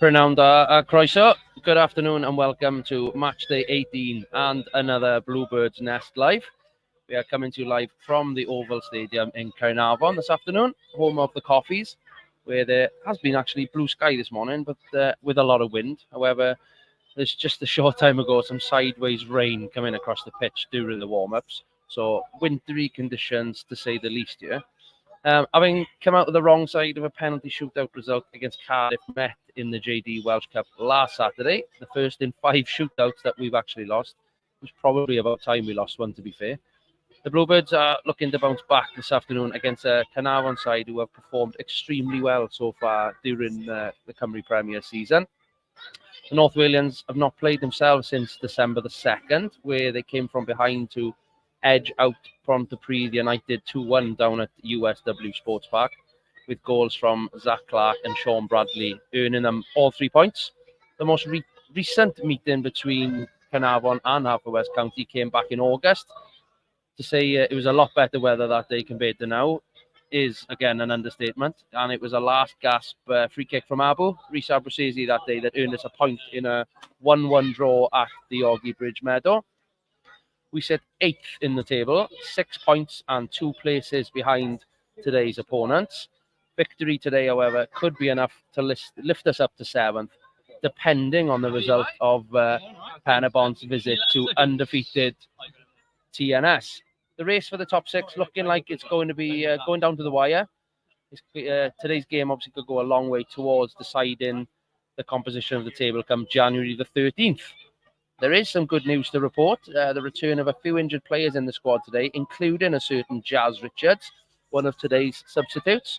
Prynawn da croeso. Good afternoon and welcome to Match Day 18 and another Bluebirds Nest Live. We are coming to you live from the Oval Stadium in Caernarfon this afternoon, home of the Coffees, where there has been actually blue sky this morning, but with a lot of wind. However, there's just a short time ago some sideways rain coming across the pitch during the warm-ups. So wintry conditions, to say the least here. Having come out of the wrong side of a penalty shootout result against Cardiff Met in the JD Welsh Cup last Saturday, the first in 5 shootouts that we've actually lost. It was probably about time we lost one, to be fair. The Bluebirds are looking to bounce back this afternoon against a Caernarfon side who have performed extremely well so far during the Cymru Premier season. The North Walians have not played themselves since December the 2nd, where they came from behind to edge out Pontypridd United 2-1 down at USW Sports Park, with goals from Zach Clark and Sean Bradley earning them all 3 points. The most recent meeting between Caernarfon and Haverfordwest County came back in August. To say it was a lot better weather that day compared to now is, again, an understatement. And it was a last gasp free kick from Rhys Abruzzese that day that earned us a point in a 1-1 draw at the Oggy Bridge Meadow. We sit 8th in the table, 6 points and 2 places behind today's opponents. Victory today, however, could be enough to lift us up to 7th, depending on the result of Caernarfon's visit to undefeated TNS. The race for the top 6 looking like it's going to be going down to the wire. Today's game obviously could go a long way towards deciding the composition of the table come January the 13th. There is some good news to report. The return of a few injured players in the squad today, including a certain Jazz Richards, one of today's substitutes.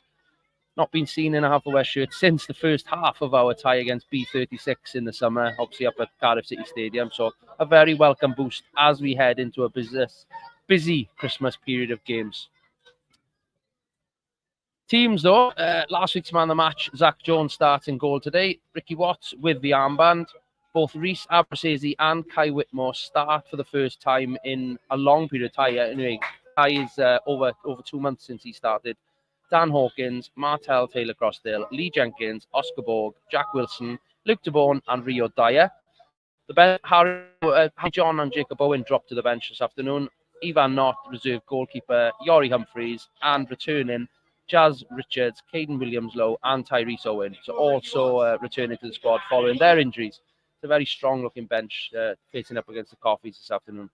Not been seen in a Haverfordwest shirt since the first half of our tie against B36 in the summer, obviously up at Cardiff City Stadium. So a very welcome boost as we head into a busy Christmas period of games. Teams, though, last week's man of the match, Zach Jones starts in goal today. Ricky Watts with the armband. Both Rhys Abruzzese and Kai Whitmore start for the first time in a long period of time. Anyway, Kai is over 2 months since he started. Dan Hawkins, Martel Taylor-Crossdale, Lee Jenkins, Oscar Borg, Jack Wilson, Luke DeBorn and Rio Dyer. Harry John and Jacob Owen dropped to the bench this afternoon. Ivan Knott, reserve goalkeeper, Yori Humphreys, and returning Jazz Richards, Caden Williams-Lowe and Tyrese Owen. So also returning to the squad following their injuries. It's a very strong-looking bench facing up against the Coffees this afternoon.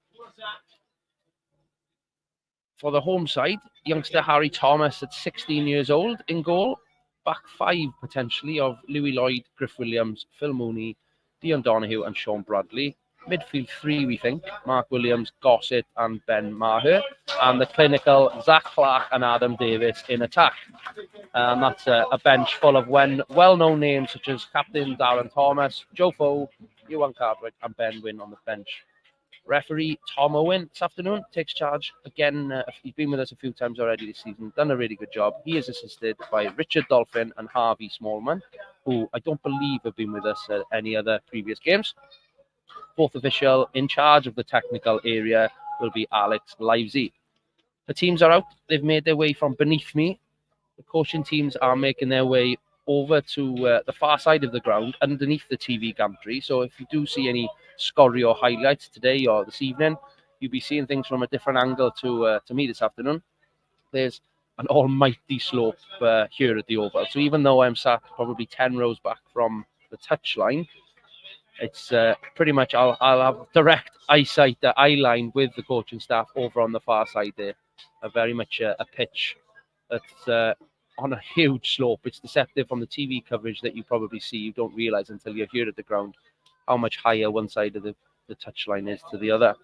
For the home side, youngster Harry Thomas at 16 years old in goal. Back 5 potentially of Louis Lloyd, Griff Williams, Phil Mooney, Dion Donoghue and Sean Bradley. Midfield 3, we think, Mark Williams, Gossett and Ben Maher. And the clinical Zach Clark and Adam Davis in attack. And that's a bench full of well-known names such as Captain Darren Thomas, Joe Foe, Ewan Cartwright and Ben Wynn on the bench. Referee Tom Owen this afternoon takes charge again. He's been with us a few times already this season, done a really good job. He is assisted by Richard Dolphin and Harvey Smallman, who I don't believe have been with us at any other previous games. Fourth official in charge of the technical area will be Alex Livesey. The teams are out. They've made their way from beneath me. The coaching teams are making their way over to the far side of the ground underneath the TV gantry. So if you do see any scorio highlights today or this evening, you'll be seeing things from a different angle to me this afternoon. There's an almighty slope here at the Oval. So even though I'm sat probably 10 rows back from the touchline, it's pretty much I'll have direct eyesight, eye line with the coaching staff over on the far side there. Very much a pitch that's on a huge slope. It's deceptive from the TV coverage that you probably see. You don't realise until you're here at the ground how much higher one side of the touchline is to the other.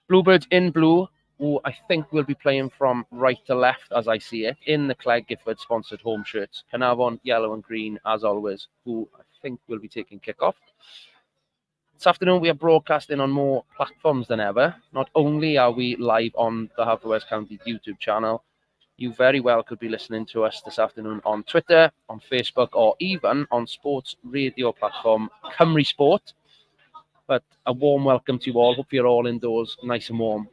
Bluebirds in blue, who I think will be playing from right to left as I see it, in the Clegg Gifford sponsored home shirts. Caernarfon, yellow and green as always, who I think will be taking kick-off. This afternoon we are broadcasting on more platforms than ever. Not only are we live on the Haverfordwest County YouTube channel, you very well could be listening to us this afternoon on Twitter, on Facebook, or even on sports radio platform Cymru Sport. But a warm welcome to you all. Hope you're all indoors, nice and warm,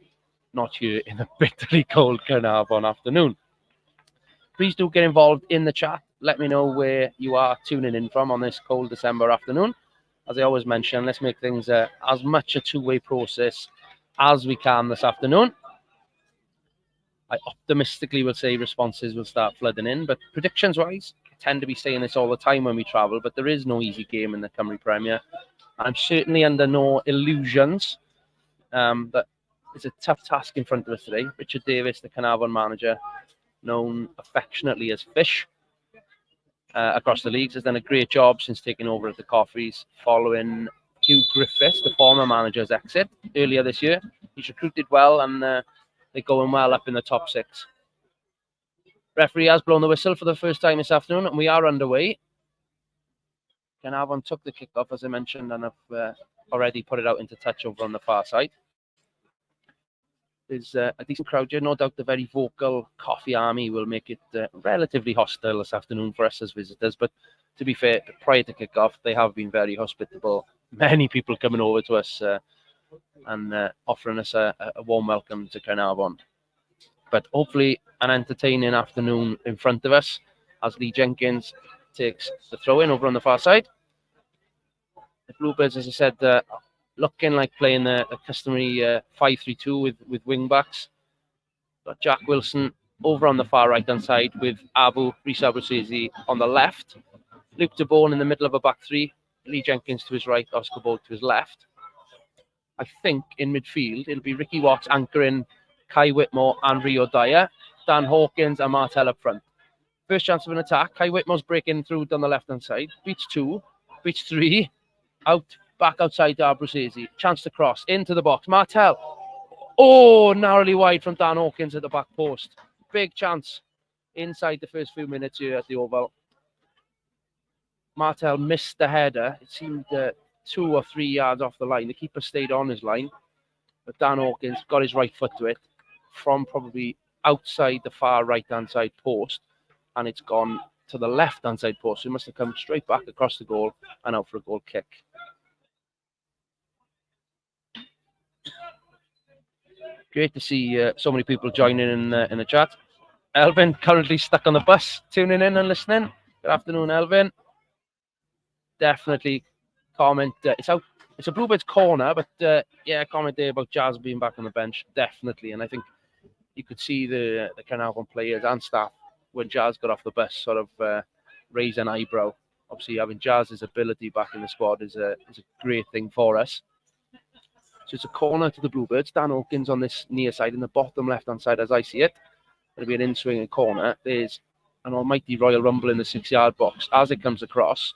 not here in a bitterly cold Caernarfon afternoon. Please do get involved in the chat. let me know where you are tuning in from on this cold December afternoon. As I always mention, let's make things as much a two-way process as we can this afternoon. I optimistically will say responses will start flooding in, but predictions-wise, I tend to be saying this all the time when we travel, but there is no easy game in the Cymru Premier. I'm certainly under no illusions that it's a tough task in front of us today. Richard Davis, the Caernarfon manager, known affectionately as Fish, across the leagues, has done a great job since taking over at the Coffees following Hugh Griffiths, the former manager's exit earlier this year. He's recruited well and they're going well up in the top 6. Referee has blown the whistle for the first time this afternoon and we are underway. Caernarfon took the kick-off, as I mentioned, and have already put it out into touch over on the far side. There's a decent crowd here. No doubt the very vocal Coffee Army will make it relatively hostile this afternoon for us as visitors. But to be fair, prior to kick-off, they have been very hospitable. Many people coming over to us and offering us a warm welcome to Caernarfon. But hopefully an entertaining afternoon in front of us as Lee Jenkins takes the throw-in over on the far side. The Bluebirds, as I said, looking like playing the customary 5-3-2 with wing-backs. Got Jack Wilson over on the far right-hand side with Reece Abruzzese on the left. Luke de Bourne in the middle of a back three. Lee Jenkins to his right, Oscar Bolt to his left. I think in midfield, it'll be Ricky Watts anchoring Kai Whitmore and Rio Dyer. Dan Hawkins and Martel up front. First chance of an attack. Kai Whitmore's breaking through down the left-hand side. Beats 2. Beats 3. Back outside to Abruzzese. Chance to cross. Into the box. Martel. Oh, narrowly wide from Dan Hawkins at the back post. Big chance inside the first few minutes here at the Oval. Martel missed the header. It seemed 2 or 3 yards off the line. The keeper stayed on his line. But Dan Hawkins got his right foot to it from probably outside the far right-hand side post. And it's gone to the left-hand side post. So it must have come straight back across the goal and out for a goal kick. Great to see so many people joining in the chat. Elvin, currently stuck on the bus, tuning in and listening. Good afternoon, Elvin. Definitely comment. It's a Bluebirds corner, but yeah, comment there about Jazz being back on the bench. Definitely. And I think you could see the Caernarfon players and staff when Jazz got off the bus sort of raise an eyebrow. Obviously, having Jazz's ability back in the squad is a great thing for us. So it's a corner to the Bluebirds. Dan Hawkins on this near side, in the bottom left-hand side as I see it. It'll be an in-swinging corner. There's an almighty Royal Rumble in the 6-yard box as it comes across.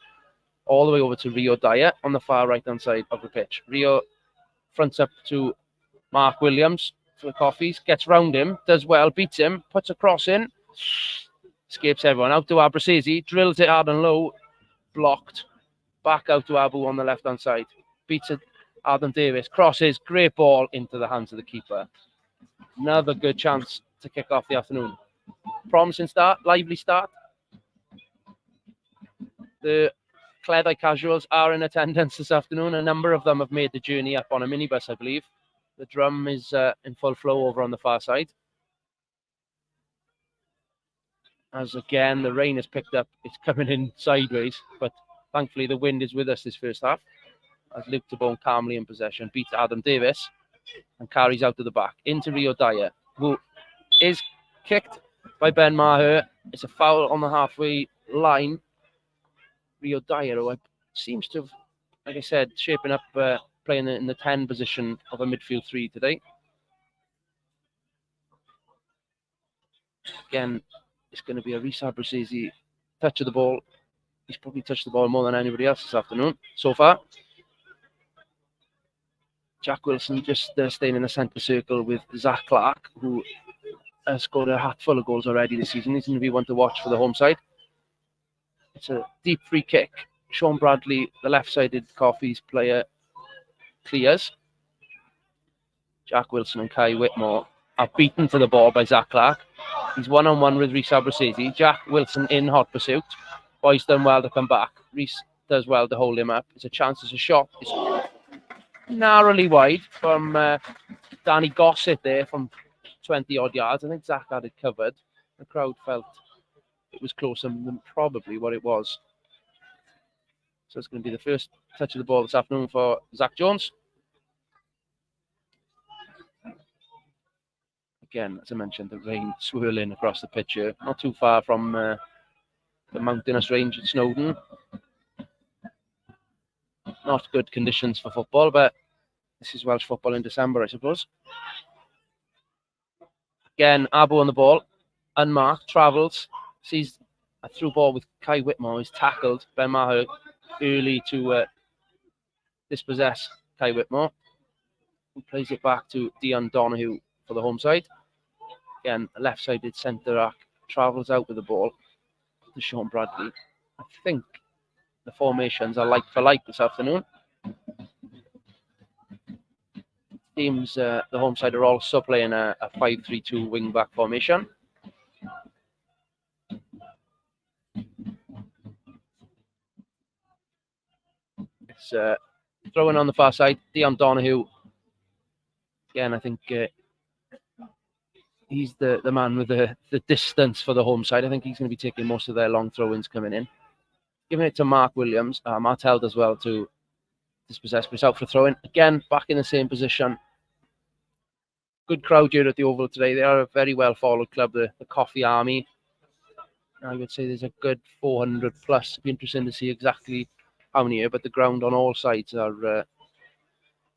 All the way over to Rio Dyer on the far right-hand side of the pitch. Rio fronts up to Mark Williams for the Coffees. Gets round him, does well, beats him, puts a cross in. Escapes everyone. Out to Abruzzese, drills it hard and low. Blocked. Back out to Abu on the left-hand side. Beats it. Adam Davis crosses, great ball into the hands of the keeper. Another good chance to kick off the afternoon. Promising start, lively start. The Cleddau casuals are in attendance this afternoon. A number of them have made the journey up on a minibus, I believe. The drum is in full flow over on the far side. As again, the rain has picked up. It's coming in sideways, but thankfully the wind is with us this first half. As Luke de Bourne calmly in possession beats Adam Davis and carries out to the back into Rio Dyer, who is kicked by Ben Maher. It's a foul on the halfway line. Rio Dyer, who seems to have, like I said, shaping up playing in the 10 position of a midfield 3 today. Again, it's going to be a Reece Abruzzese touch of the ball. He's probably touched the ball more than anybody else this afternoon so far. Jack Wilson just staying in the centre circle with Zach Clark, who has scored a hatful of goals already this season. He's going to be one to watch for the home side. It's a deep free kick. Sean Bradley, the left-sided Coffees player, clears. Jack Wilson and Kai Whitmore are beaten to the ball by Zach Clark. He's one-on-one with Reece Abruzzese. Jack Wilson in hot pursuit. Boy's done well to come back. Reece does well to hold him up. It's a chance, it's a shot. It's narrowly wide from Danny Gossett there from 20-odd yards. I think Zach had it covered. The crowd felt it was closer than probably what it was. So it's going to be the first touch of the ball this afternoon for Zach Jones. Again, as I mentioned, the rain swirling across the pitch here. Not too far from the mountainous range at Snowdon. Not good conditions for football, but this is Welsh football in December, I suppose. Again, Abo on the ball. Unmarked, travels. Sees a through ball with Kai Whitmore. He's tackled Ben Maher early to dispossess Kai Whitmore. He plays it back to Dion Donahue for the home side. Again, a left-sided centre-back travels out with the ball to Sean Bradley. I think the formations are like for like this afternoon. Teams, the home side are also playing a 5-3-2 wing-back formation. It's throwing on the far side, Dion Donahue. Again, I think he's the man with the distance for the home side. I think he's going to be taking most of their long throw-ins coming in. Giving it to Mark Williams. Martel does well to dispossess, but he's out for throwing. Again, back in the same position. Good crowd here at the Oval today. They are a very well-followed club, the Coffee Army. I would say there's a good 400 plus. It'd be interesting to see exactly how many here, but the ground on all sides are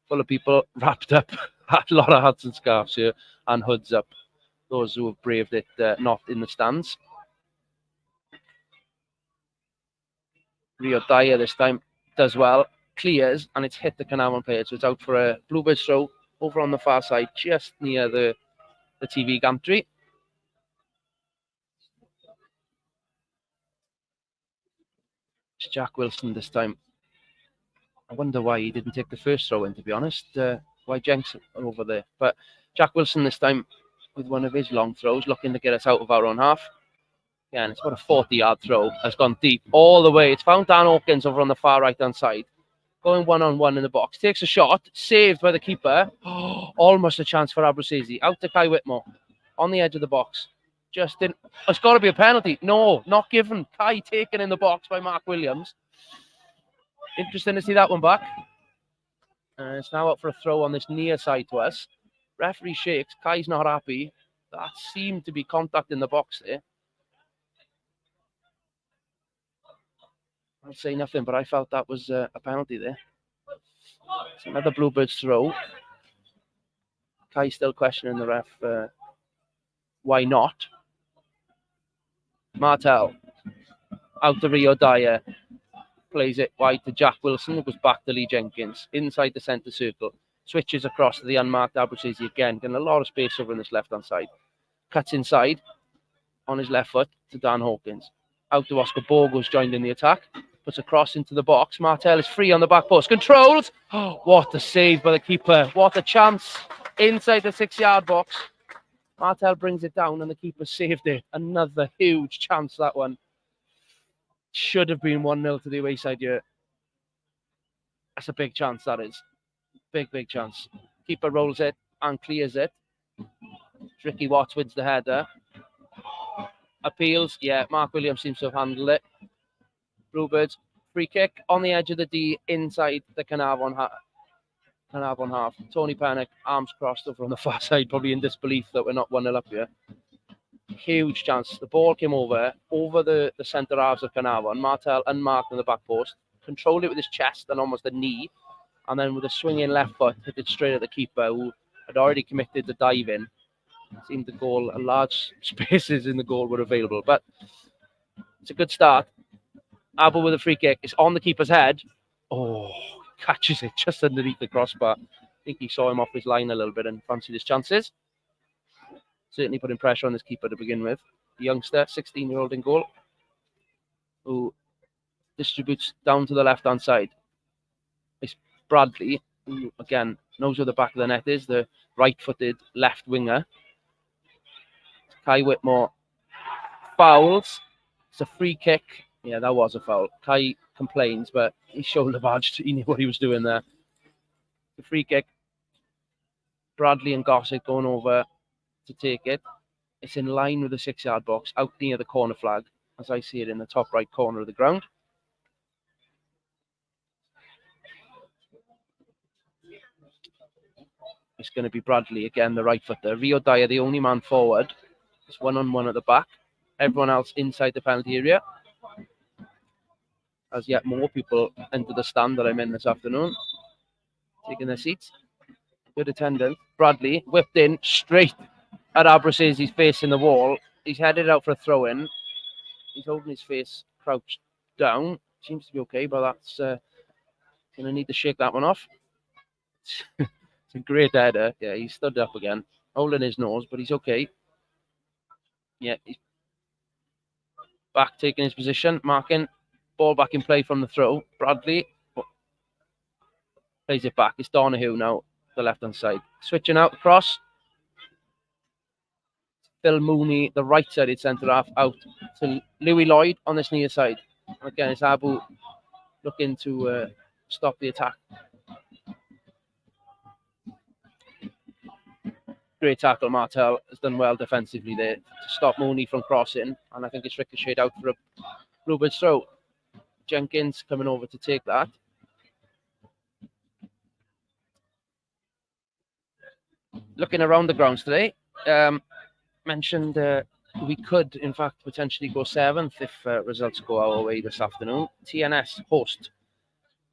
full of people wrapped up. A lot of hats and scarves here and hoods up. Those who have braved it not in the stands. Rio Dyer this time does well. Clears, and it's hit the Caernarfon player, so it's out for a Bluebirds throw over on the far side, just near the TV gantry. It's Jack Wilson this time. I wonder why he didn't take the first throw in, to be honest. Why Jenks over there. But Jack Wilson this time with one of his long throws, looking to get us out of our own half. Again, it's about a 40-yard throw. Has gone deep all the way. It's found Dan Hawkins over on the far right-hand side. Going one-on-one in the box. Takes a shot. Saved by the keeper. Almost a chance for Abruzzese. Out to Kai Whitmore. On the edge of the box. Just didn't. It's got to be a penalty. No, not given. Kai taken in the box by Mark Williams. Interesting to see that one back. It's now up for a throw on this near side to us. Referee shakes. Kai's not happy. That seemed to be contact in the box there. I'll say nothing, but I felt that was a penalty there. It's another Bluebirds throw. Kai still questioning the ref. Why not? Martel. Out to Rio Dyer. Plays it wide to Jack Wilson, who goes back to Lee Jenkins. Inside the centre circle. Switches across to the unmarked Abruzzese again. Getting a lot of space over on this left-hand side. Cuts inside on his left foot to Dan Hawkins. Out to Oscar Borgo's joined in the attack. Puts a cross into the box. Martel is free on the back post. Controlled. Oh, what a save by the keeper. What a chance. Inside the 6-yard box. Martel brings it down and the keeper saved it. Another huge chance, that one. Should have been 1-0 to the away side here. That's a big chance, that is. Big, big chance. Keeper rolls it and clears it. Ricky Watts wins the header. Appeals. Yeah, Mark Williams seems to have handled it. Bluebirds, free kick on the edge of the D inside the Caernarfon half. Tony Pennock, arms crossed over on the far side, probably in disbelief that we're not 1-0 up here. Huge chance. The ball came over the centre halves of Caernarfon. Martel unmarked on the back post. Controlled it with his chest and almost a knee. And then with a swinging left foot, hit it straight at the keeper, who had already committed the dive in. It seemed the goal, large spaces in the goal were available. But it's a good start. Abel with a free kick. It's on the keeper's head. Oh, catches it just underneath the crossbar. I think he saw him off his line a little bit and fancied his chances. Certainly putting pressure on this keeper to begin with. The youngster, 16-year-old in goal, who distributes down to the left-hand side. It's Bradley, who, again, knows where the back of the net is, the right-footed left winger. Kai Whitmore fouls. It's a free kick. Yeah, that was a foul. Kai complains, but he shoulder barged. He knew what he was doing there. The free kick. Bradley and Gossett going over to take it. It's in line with the 6-yard box, out near the corner flag. as I see it, in the top right corner of the ground. It's going to be Bradley again, the right footer. Rio Dyer, the only man forward. It's 1-on-1 at the back. Everyone else inside the penalty area. As yet more people enter the stand that I'm in this afternoon, taking their seats. Good attendance. Bradley whipped in straight at Abrasazy's face in the wall. He's headed out for a throw-in. He's holding his face crouched down. Seems to be okay, but that's going to need to shake that one off. It's a great header. Yeah, he stood up again, holding his nose, but he's okay. Yeah, he's back, taking his position, marking. Ball back in play from the throw. Bradley plays it back. It's Donahue now, the left-hand side. Switching out across. Phil Mooney, the right-sided centre-half, out to Louis Lloyd on this near side. Again, it's Abu looking to stop the attack. Great tackle. Martel has done well defensively there to stop Mooney from crossing, and I think it's ricocheted out for a Bluebirds throw. Jenkins coming over to take that. Looking around the grounds today, mentioned we could, in fact, potentially go 7th if results go our way this afternoon. TNS host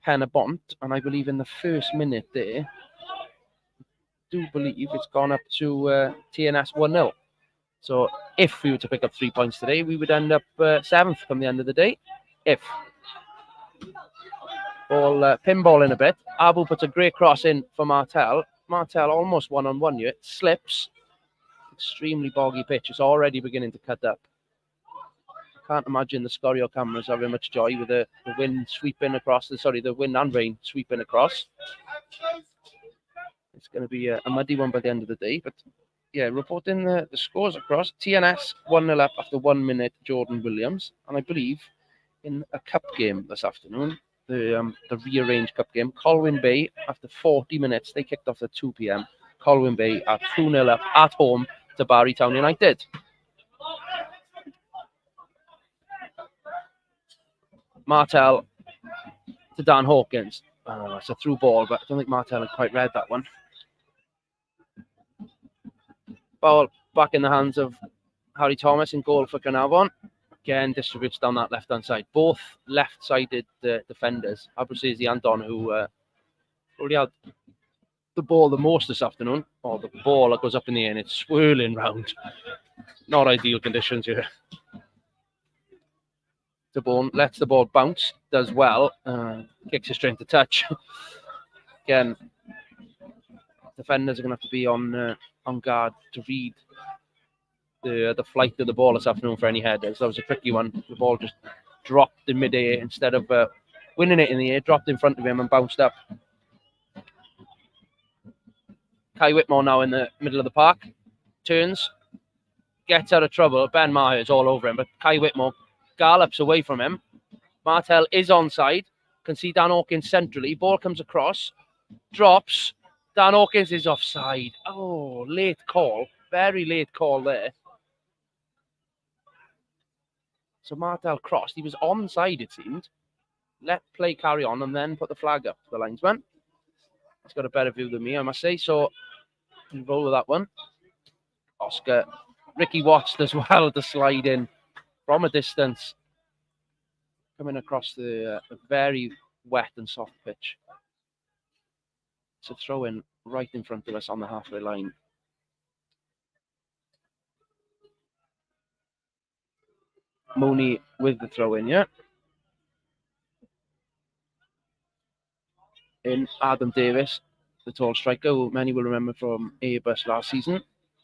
Penabont, and I believe in the first minute there, I do believe it's gone up to TNS 1-0. So if we were to pick up 3 points today, we would end up 7th come the end of the day. If. Ball pinball in a bit. Abu puts a great cross in for Martel. Martel almost 1-on-1 here. It slips. Extremely boggy pitch. It's already beginning to cut up. Can't imagine the Scorio cameras having much joy with the wind sweeping across. The wind and rain sweeping across. It's going to be a muddy one by the end of the day. But yeah, reporting the scores across. TNS 1-0 up after 1 minute, Jordan Williams. And I believe in a cup game this afternoon, the rearranged cup game, Colwyn Bay, after 40 minutes, they kicked off at 2 p.m. Colwyn Bay are 2-0 up at home to Barrytown United. Martel to Dan Hawkins. It's a through ball, but I don't think Martel had quite read that one. Ball back in the hands of Harry Thomas in goal for Caernarfon. Again, distributes down that left-hand side. Both left-sided defenders, Abrasazy and Donahue, already had the ball the most this afternoon. Or the ball that goes up in the air and it's swirling round. Not ideal conditions here. DeBone lets the ball bounce, does well, kicks it straight into touch. Again, defenders are going to have to be on guard to read the flight of the ball this afternoon for any headers. That was a tricky one. The ball just dropped in mid-air instead of winning it in the air, dropped in front of him and bounced up. Kai Whitmore now in the middle of the park. Turns, gets out of trouble. Ben Maher is all over him, but Kai Whitmore gallops away from him. Martel is onside. Can see Dan Hawkins centrally. Ball comes across. Drops. Dan Hawkins is offside. Oh, late call. Very late call there. So Martel crossed. He was onside, it seemed. Let play carry on and then put the flag up to the linesman. He's got a better view than me, I must say. So we'll roll with that one. Oscar. Ricky watched as well to slide in from a distance. Coming across the very wet and soft pitch. It's a throw in right in front of us on the halfway line. Mooney with the throw in, yeah. In Adam Davis, the tall striker, who many will remember from A-Bus last season.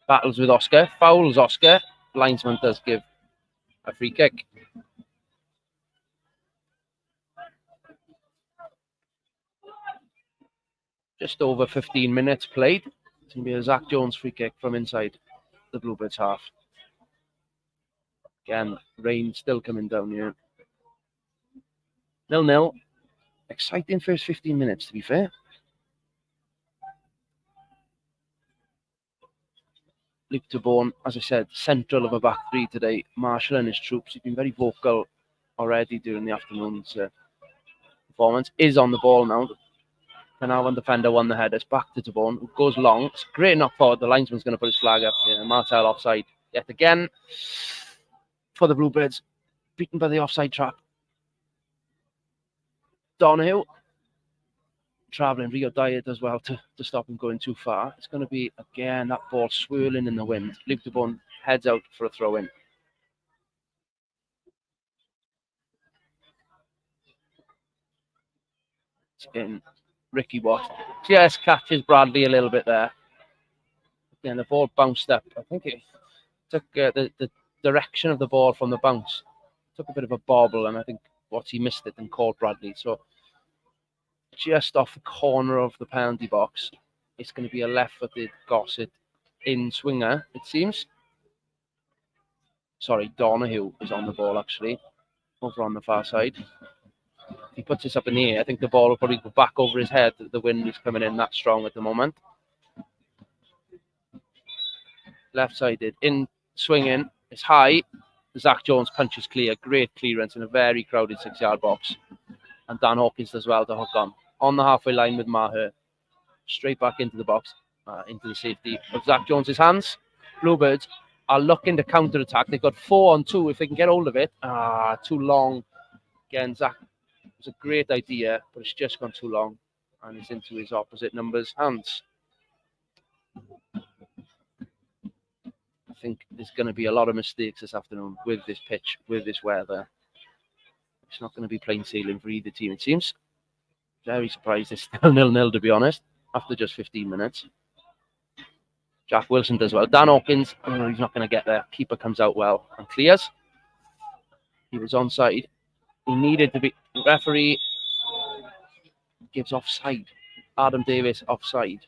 Battles with Oscar, fouls Oscar. Linesman does give a free kick. Just over 15 minutes played. It's going to be a Zach Jones free kick from inside the Bluebirds half. Again, rain still coming down here. 0-0. Exciting first 15 minutes, to be fair. Luke Tabone, as I said, central of a back three today. Marshall and his troops, he's been very vocal already during the afternoon's performance. Is on the ball now. Caernarfon defender won the header. It's back to Tabone, who goes long. It's a great knock forward. The linesman's going to put his flag up. Martel offside yet again for the Bluebirds. Beaten by the offside trap. Donahue travelling Rio Diet as well to stop him going too far. It's going to be, again, that ball swirling in the wind. Luke Tabone heads out for a throw-in. It's in. Ricky Watt just catches Bradley a little bit there. Again, the ball bounced up. I think it took the direction of the ball from the bounce. Took a bit of a bobble, and I think Watty missed it and caught Bradley. So just off the corner of the penalty box, it's going to be a left-footed Gossett in swinger, it seems. Sorry, Donahue is on the ball, actually, over on the far side. If he puts this up in the air, I think the ball will probably go back over his head. The wind is coming in that strong at the moment. Left-sided, in swinging, it's high. Zach Jones punches clear. Great clearance in a very crowded 6-yard box. And Dan Hawkins does well to hook on the halfway line with Maher. Straight back into the box, into the safety of Zach Jones's hands. Bluebirds are looking to counter-attack. They've got 4-on-2 if they can get hold of it. Too long. Again, Zach, it was a great idea, but it's just gone too long. And it's into his opposite number's hands. I think there's going to be a lot of mistakes this afternoon with this pitch, with this weather. It's not going to be plain sailing for either team, it seems. Very surprised it's still 0-0, to be honest, after just 15 minutes. Jack Wilson does well. Dan Hawkins, he's not going to get there. Keeper comes out well and clears. He was onside. He needed to be. The referee gives offside. Adam Davis offside.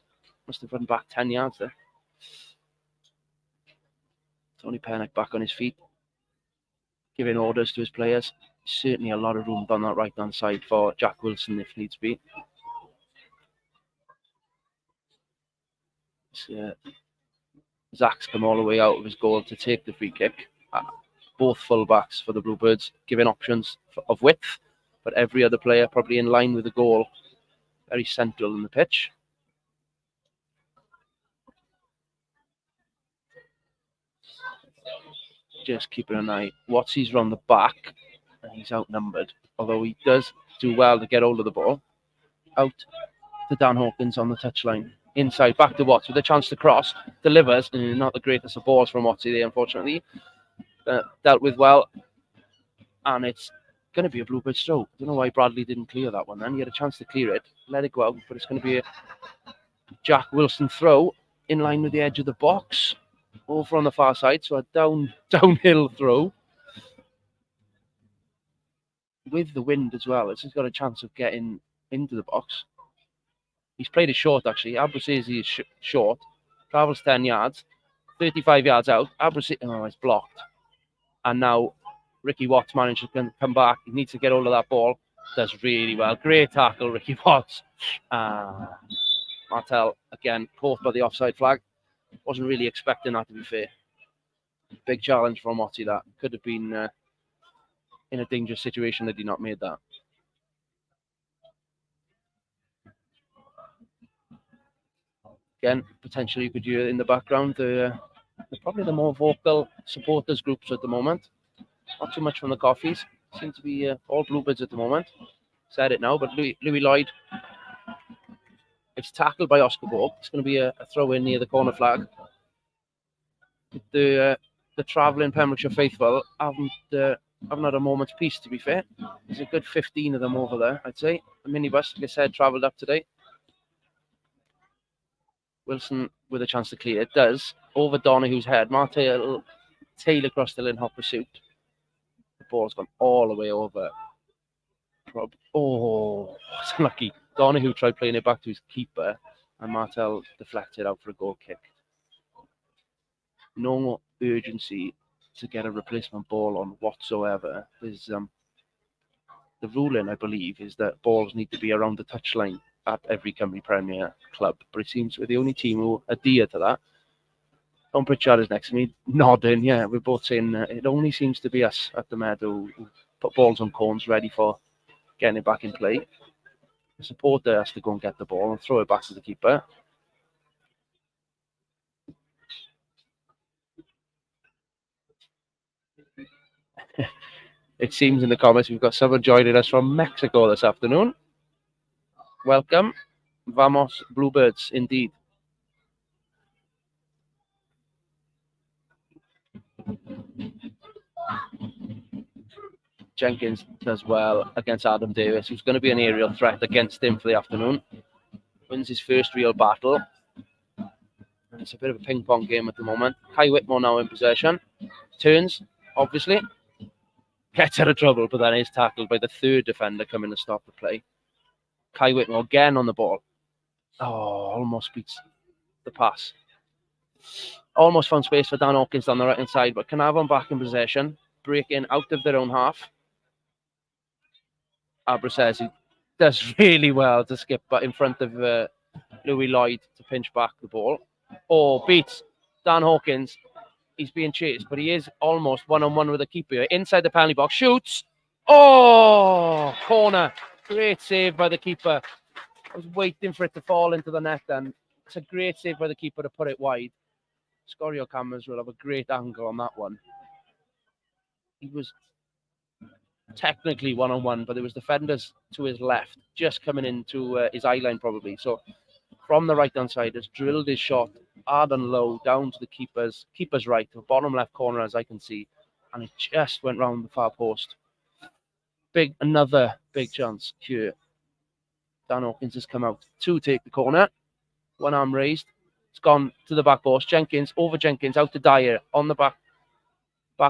Must have run back 10 yards there. Tony Pennock back on his feet, giving orders to his players. Certainly a lot of room down that right-hand side for Jack Wilson if needs be. Zach's come all the way out of his goal to take the free kick. Both full-backs for the Bluebirds, giving options of width, but every other player probably in line with the goal. Very central in the pitch. Just keeping an eye. Watsy's round the back, and he's outnumbered. Although he does do well to get hold of the ball. Out to Dan Hawkins on the touchline. Inside, back to Watts with a chance to cross. Delivers. Not the greatest of balls from Watsy there, unfortunately. Dealt with well. And it's going to be a Bluebird throw. I don't know why Bradley didn't clear that one then. He had a chance to clear it. Let it go out. But it's going to be a Jack Wilson throw in line with the edge of the box. Over on the far side. So a downhill throw. With the wind as well. It's just got a chance of getting into the box. He's played it short, actually. Abruzzese is short. Travels 10 yards. 35 yards out. Abruzzese, it's blocked. And now Ricky Watts manages to come back. He needs to get hold of that ball. Does really well. Great tackle, Ricky Watts. Martel, again, caught by the offside flag. Wasn't really expecting that, to be fair. Big challenge from Watty, that. Could have been in a dangerous situation had he not made that. Again, potentially you could hear in the background probably the more vocal supporters groups at the moment. Not too much from the Coffees. Seem to be all Bluebirds at the moment. Said it now, but Louis Lloyd. It's tackled by Oscar Borg. It's going to be a throw in near the corner flag. The travelling Pembrokeshire faithful haven't had a moment's peace, to be fair. There's a good 15 of them over there, I'd say. A minibus, like I said, travelled up today. Wilson with a chance to clear. It does. Over Donahue's head. Martel tail across the Lynn Hop pursuit. The ball's gone all the way over. It's unlucky. Donahue tried playing it back to his keeper, and Martel deflected out for a goal kick. No urgency to get a replacement ball on whatsoever. There's the ruling, I believe, is that balls need to be around the touchline at every Cymru Premier club, but it seems we're the only team who adhere to that. Don Pritchard is next to me, nodding. Yeah, we're both saying it only seems to be us at the meadow who put balls on cones ready for getting it back in play. The supporter has to go and get the ball and throw it back to the keeper. It seems in the comments we've got someone joining us from Mexico this afternoon. Welcome. Vamos Bluebirds, indeed. Jenkins does well against Adam Davis, who's going to be an aerial threat against him for the afternoon. Wins his first real battle. It's a bit of a ping-pong game at the moment. Kai Whitmore now in possession. Turns, obviously. Gets out of trouble, but then is tackled by the third defender coming to stop the play. Kai Whitmore again on the ball. Oh, almost beats the pass. Almost found space for Dan Hawkins on the right-hand side, but Caernarfon back in possession. Breaking out of their own half. Abruzzese does really well to skip but in front of Louis Lloyd to pinch back the ball. Oh, beats Dan Hawkins. He's being chased, but he is almost one-on-one with the keeper. Inside the penalty box, shoots. Oh, corner. Great save by the keeper. I was waiting for it to fall into the net then. It's a great save by the keeper to put it wide. Scorio cameras will have a great angle on that one. He was technically one-on-one, but there was defenders to his left, just coming into his eye line probably. So from the right-hand side, has drilled his shot hard and low down to the keeper's right, the bottom left corner as I can see, and it just went round the far post. Another big chance here. Dan Hawkins has come out to take the corner. One arm raised. It's gone to the back post. Jenkins, out to Dyer on the back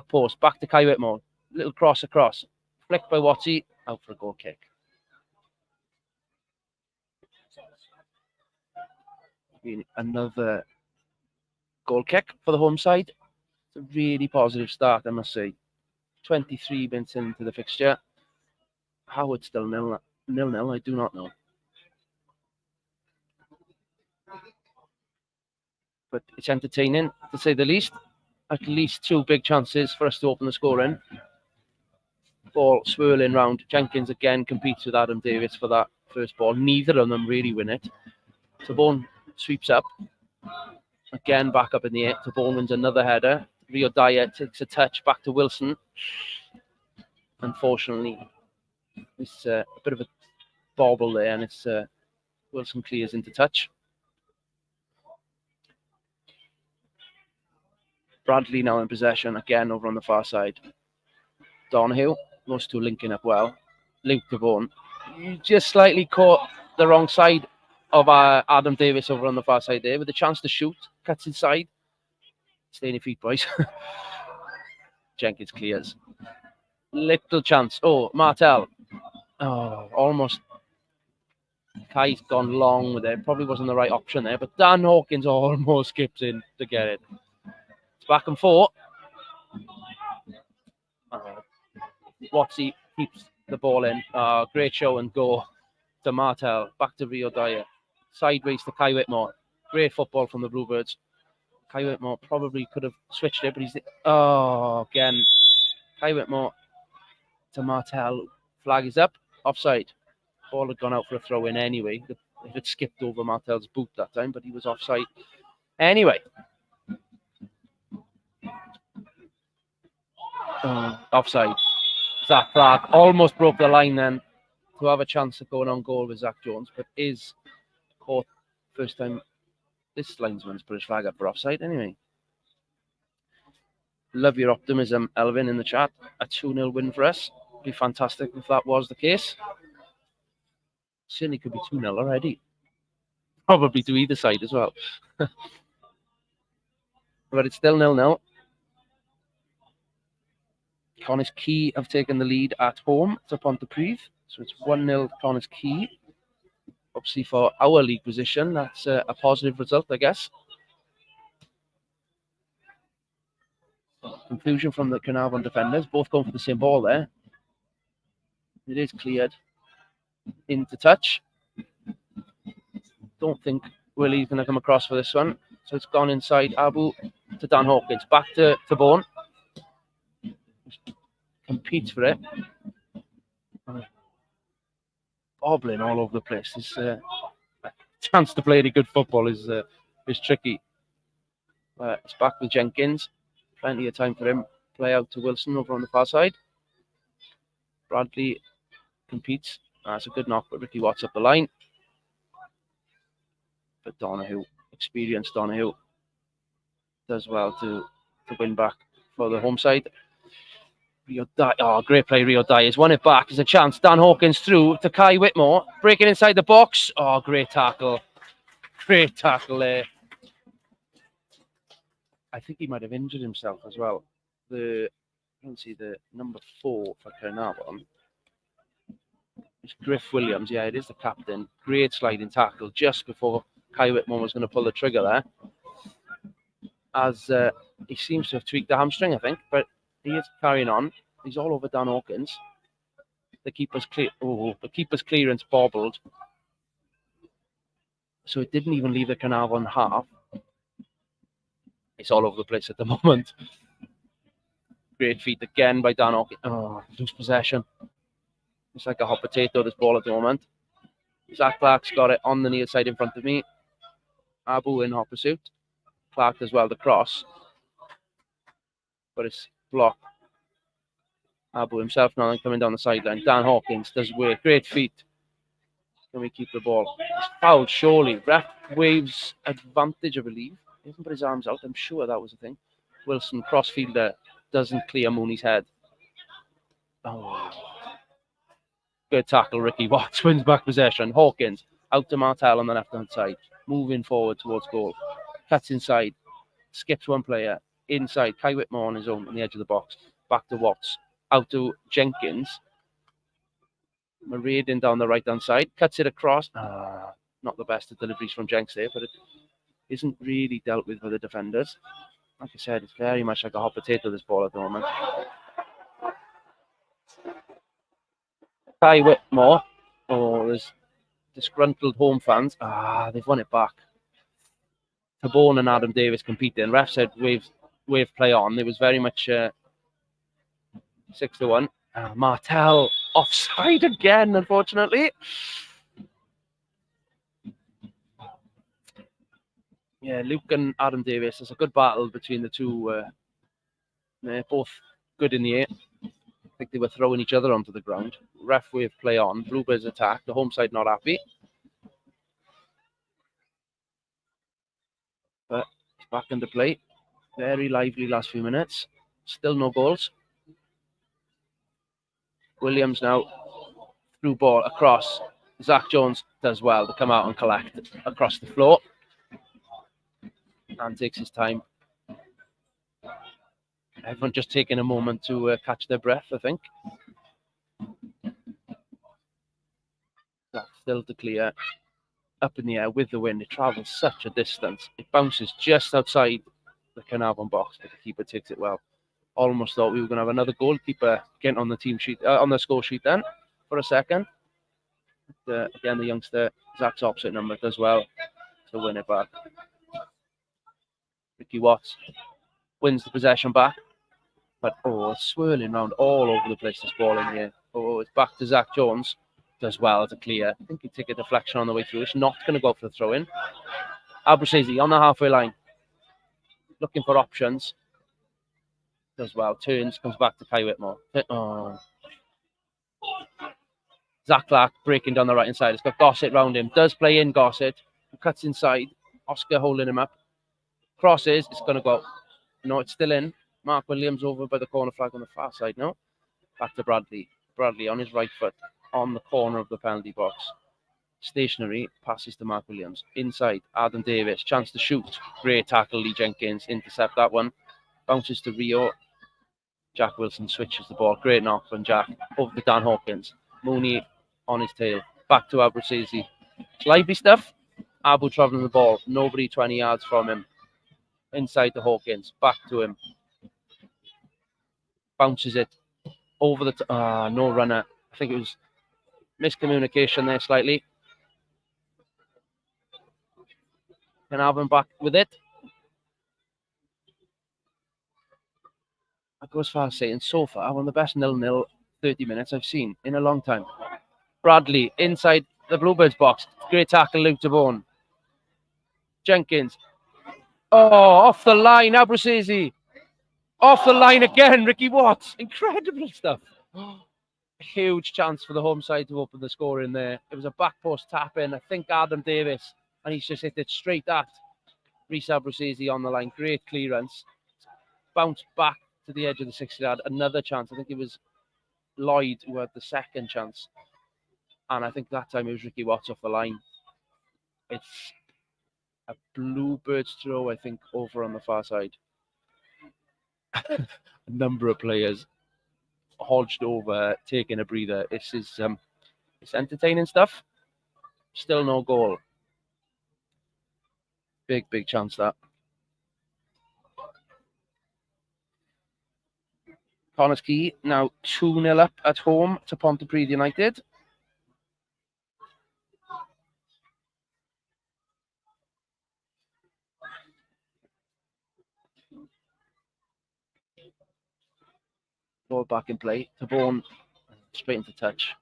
post. Back to Kai Whitmore. Little cross across. Flicked by Watsy. Out for a goal kick. Another goal kick for the home side. It's a really positive start, I must say. 23 minutes into the fixture. How it's still 0-0, I do not know. But it's entertaining, to say the least. At least two big chances for us to open the scoring. Ball swirling round. Jenkins again competes with Adam Davis for that first ball. Neither of them really win it. Tabone sweeps up. Again, back up in the air. Tabone wins another header. Rio Dyer takes a touch back to Wilson. Unfortunately, it's a bit of a bobble there, and it's Wilson clears into touch. Bradley now in possession, again over on the far side. Donahue, those two linking up well. Luke Tabone. You just slightly caught the wrong side of Adam Davis over on the far side there with a chance to shoot. Cuts inside. Stay on your feet, boys. Jenkins clears. Little chance. Oh, Martel. Oh, almost. Kai's gone long with it. Probably wasn't the right option there, but Dan Hawkins almost skips in to get it. It's back and forth. Watsy keeps the ball in. Great show and go to Martel. Back to Rio Dyer. Sideways to Kai Whitmore. Great football from the Bluebirds. Kai Whitmore probably could have switched it, but he's... again. Kai Whitmore to Martel. Flag is up. Offside. Ball had gone out for a throw-in anyway. It had skipped over Martel's boot that time, but he was offside. Anyway. Offside. Zach Clark almost broke the line then to have a chance of going on goal with Zach Jones, but is caught first time this linesman's put his flag up for offside anyway. Love your optimism, Elvin, in the chat. A 2-0 win for us. Be fantastic if that was the case. Certainly could be 2-0 already. Probably to either side as well. But it's still 0-0. Connah's Quay have taken the lead at home to Pontypridd. So it's 1-0 to Connah's Quay. Obviously for our league position, that's a positive result, I guess. Confusion from the Caernarfon defenders, both going for the same ball there. It is cleared into touch. Don't think Willie's going to come across for this one. So it's gone inside. Abu to Dan Hawkins. Back to Bourne. Competes for it. Bobbling all over the place. His chance to play any good football is tricky. It's back with Jenkins. Plenty of time for him. Play out to Wilson over on the far side. Bradley competes. That's a good knock, but Ricky Watts up the line. But Donahue, experienced Donahue, does well to win back for the home side. Rio Dye, great play, Rio Dye. He's won it back. There's a chance. Dan Hawkins through to Kai Whitmore. Breaking inside the box. Oh, great tackle. Great tackle there. I think he might have injured himself as well. I don't see the number 4 for Caernarfon. It's Griff Williams. Yeah, it is the captain. Great sliding tackle just before Kai Whitmore was going to pull the trigger there. As he seems to have tweaked the hamstring, I think, but he is carrying on. He's all over Dan Hawkins. The keeper's clearance bobbled. So it didn't even leave the Caernarfon half. It's all over the place at the moment. Great feat again by Dan Hawkins. Oh, loose possession. It's like a hot potato, this ball at the moment. Zach Clark's got it on the near side in front of me. Abu in hot pursuit. Clark as well, the cross. But it's blocked. Abu himself now coming down the sideline. Dan Hawkins does work. Great feat. Can we keep the ball? It's fouled, surely. Ref waves advantage, I believe. He hasn't put his arms out. I'm sure that was the thing. Wilson, crossfielder, doesn't clear Mooney's head. Oh. Good tackle, Ricky Watts wins back possession. Hawkins out to Martel on the left-hand side. Moving forward towards goal. Cuts inside. Skips one player. Inside. Kai Whitmore on his own on the edge of the box. Back to Watts. Out to Jenkins. Meridian down the right-hand side. Cuts it across. Not the best of deliveries from Jenks there, but it isn't really dealt with by the defenders. Like I said, it's very much like a hot potato, this ball at the moment. Kai Whitmore. Oh, there's disgruntled home fans. They've won it back. Tabone and Adam Davis competing. Ref said wave play on. It was very much 6-1. Martel offside again, unfortunately. Yeah, Luke and Adam Davis. It's a good battle between the two. They're both good in the air. I think they were throwing each other onto the ground. Ref wave play on. Bluebirds attack. The home side not happy. But it's back into play. Very lively last few minutes. Still no goals. Williams now through ball across. Zach Jones does well to come out and collect across the floor. And takes his time. Everyone just taking a moment to catch their breath, I think. That's still to clear. Up in the air with the wind. It travels such a distance. It bounces just outside the Caernarfon box, but the keeper takes it well. Almost thought we were going to have another goalkeeper getting on the team sheet, on the score sheet then for a second. But, again, the youngster, Zach's opposite number, does well to win it back. Ricky Watts wins the possession back. But, it's swirling around all over the place, this ball in here. It's back to Zach Jones. Does well to clear. I think he'd take a deflection on the way through. It's not going to go for the throw-in. Abruzzese on the halfway line. Looking for options. Does well. Turns, comes back to Kai Whitmore. Zach Clark breaking down the right-hand side. It's got Gossett round him. Does play in Gossett. Cuts inside. Oscar holding him up. Crosses. It's going to go. No, it's still in. Mark Williams over by the corner flag on the far side now. Back to Bradley. Bradley on his right foot on the corner of the penalty box. Stationary. Passes to Mark Williams. Inside. Adam Davis. Chance to shoot. Great tackle. Lee Jenkins. Intercept that one. Bounces to Rio. Jack Wilson switches the ball. Great knock from Jack. Over to Dan Hawkins. Mooney on his tail. Back to Abruzzese. It's lively stuff. Abu travelling the ball. Nobody 20 yards from him. Inside to Hawkins. Back to him. Bounces it. Over the... no runner. I think it was miscommunication there slightly. Can have him back with it. go as far as saying so far one of the best 0-0 30 minutes I've seen in a long time. Bradley inside the Bluebirds box. Great tackle, Luke DeBone. Jenkins. Oh, off the line, Abruzzese. Off the line again, Ricky Watts. Incredible stuff. Huge chance for the home side to open the score in there. It was a back post tap in, I think Adam Davis, and he's just hit it straight at Rhys Abruzzese on the line. Great clearance. Bounced back to the edge of the 60-yard. Another chance. I think it was Lloyd who had the second chance. And I think that time it was Ricky Watts off the line. It's a Bluebirds throw, I think, over on the far side. A number of players hodged over, taking a breather. It's entertaining stuff. Still no goal. Big chance that. Connors Key now 2-0 up at home to Pontypridd United. Ball back in play. Tabone straight into touch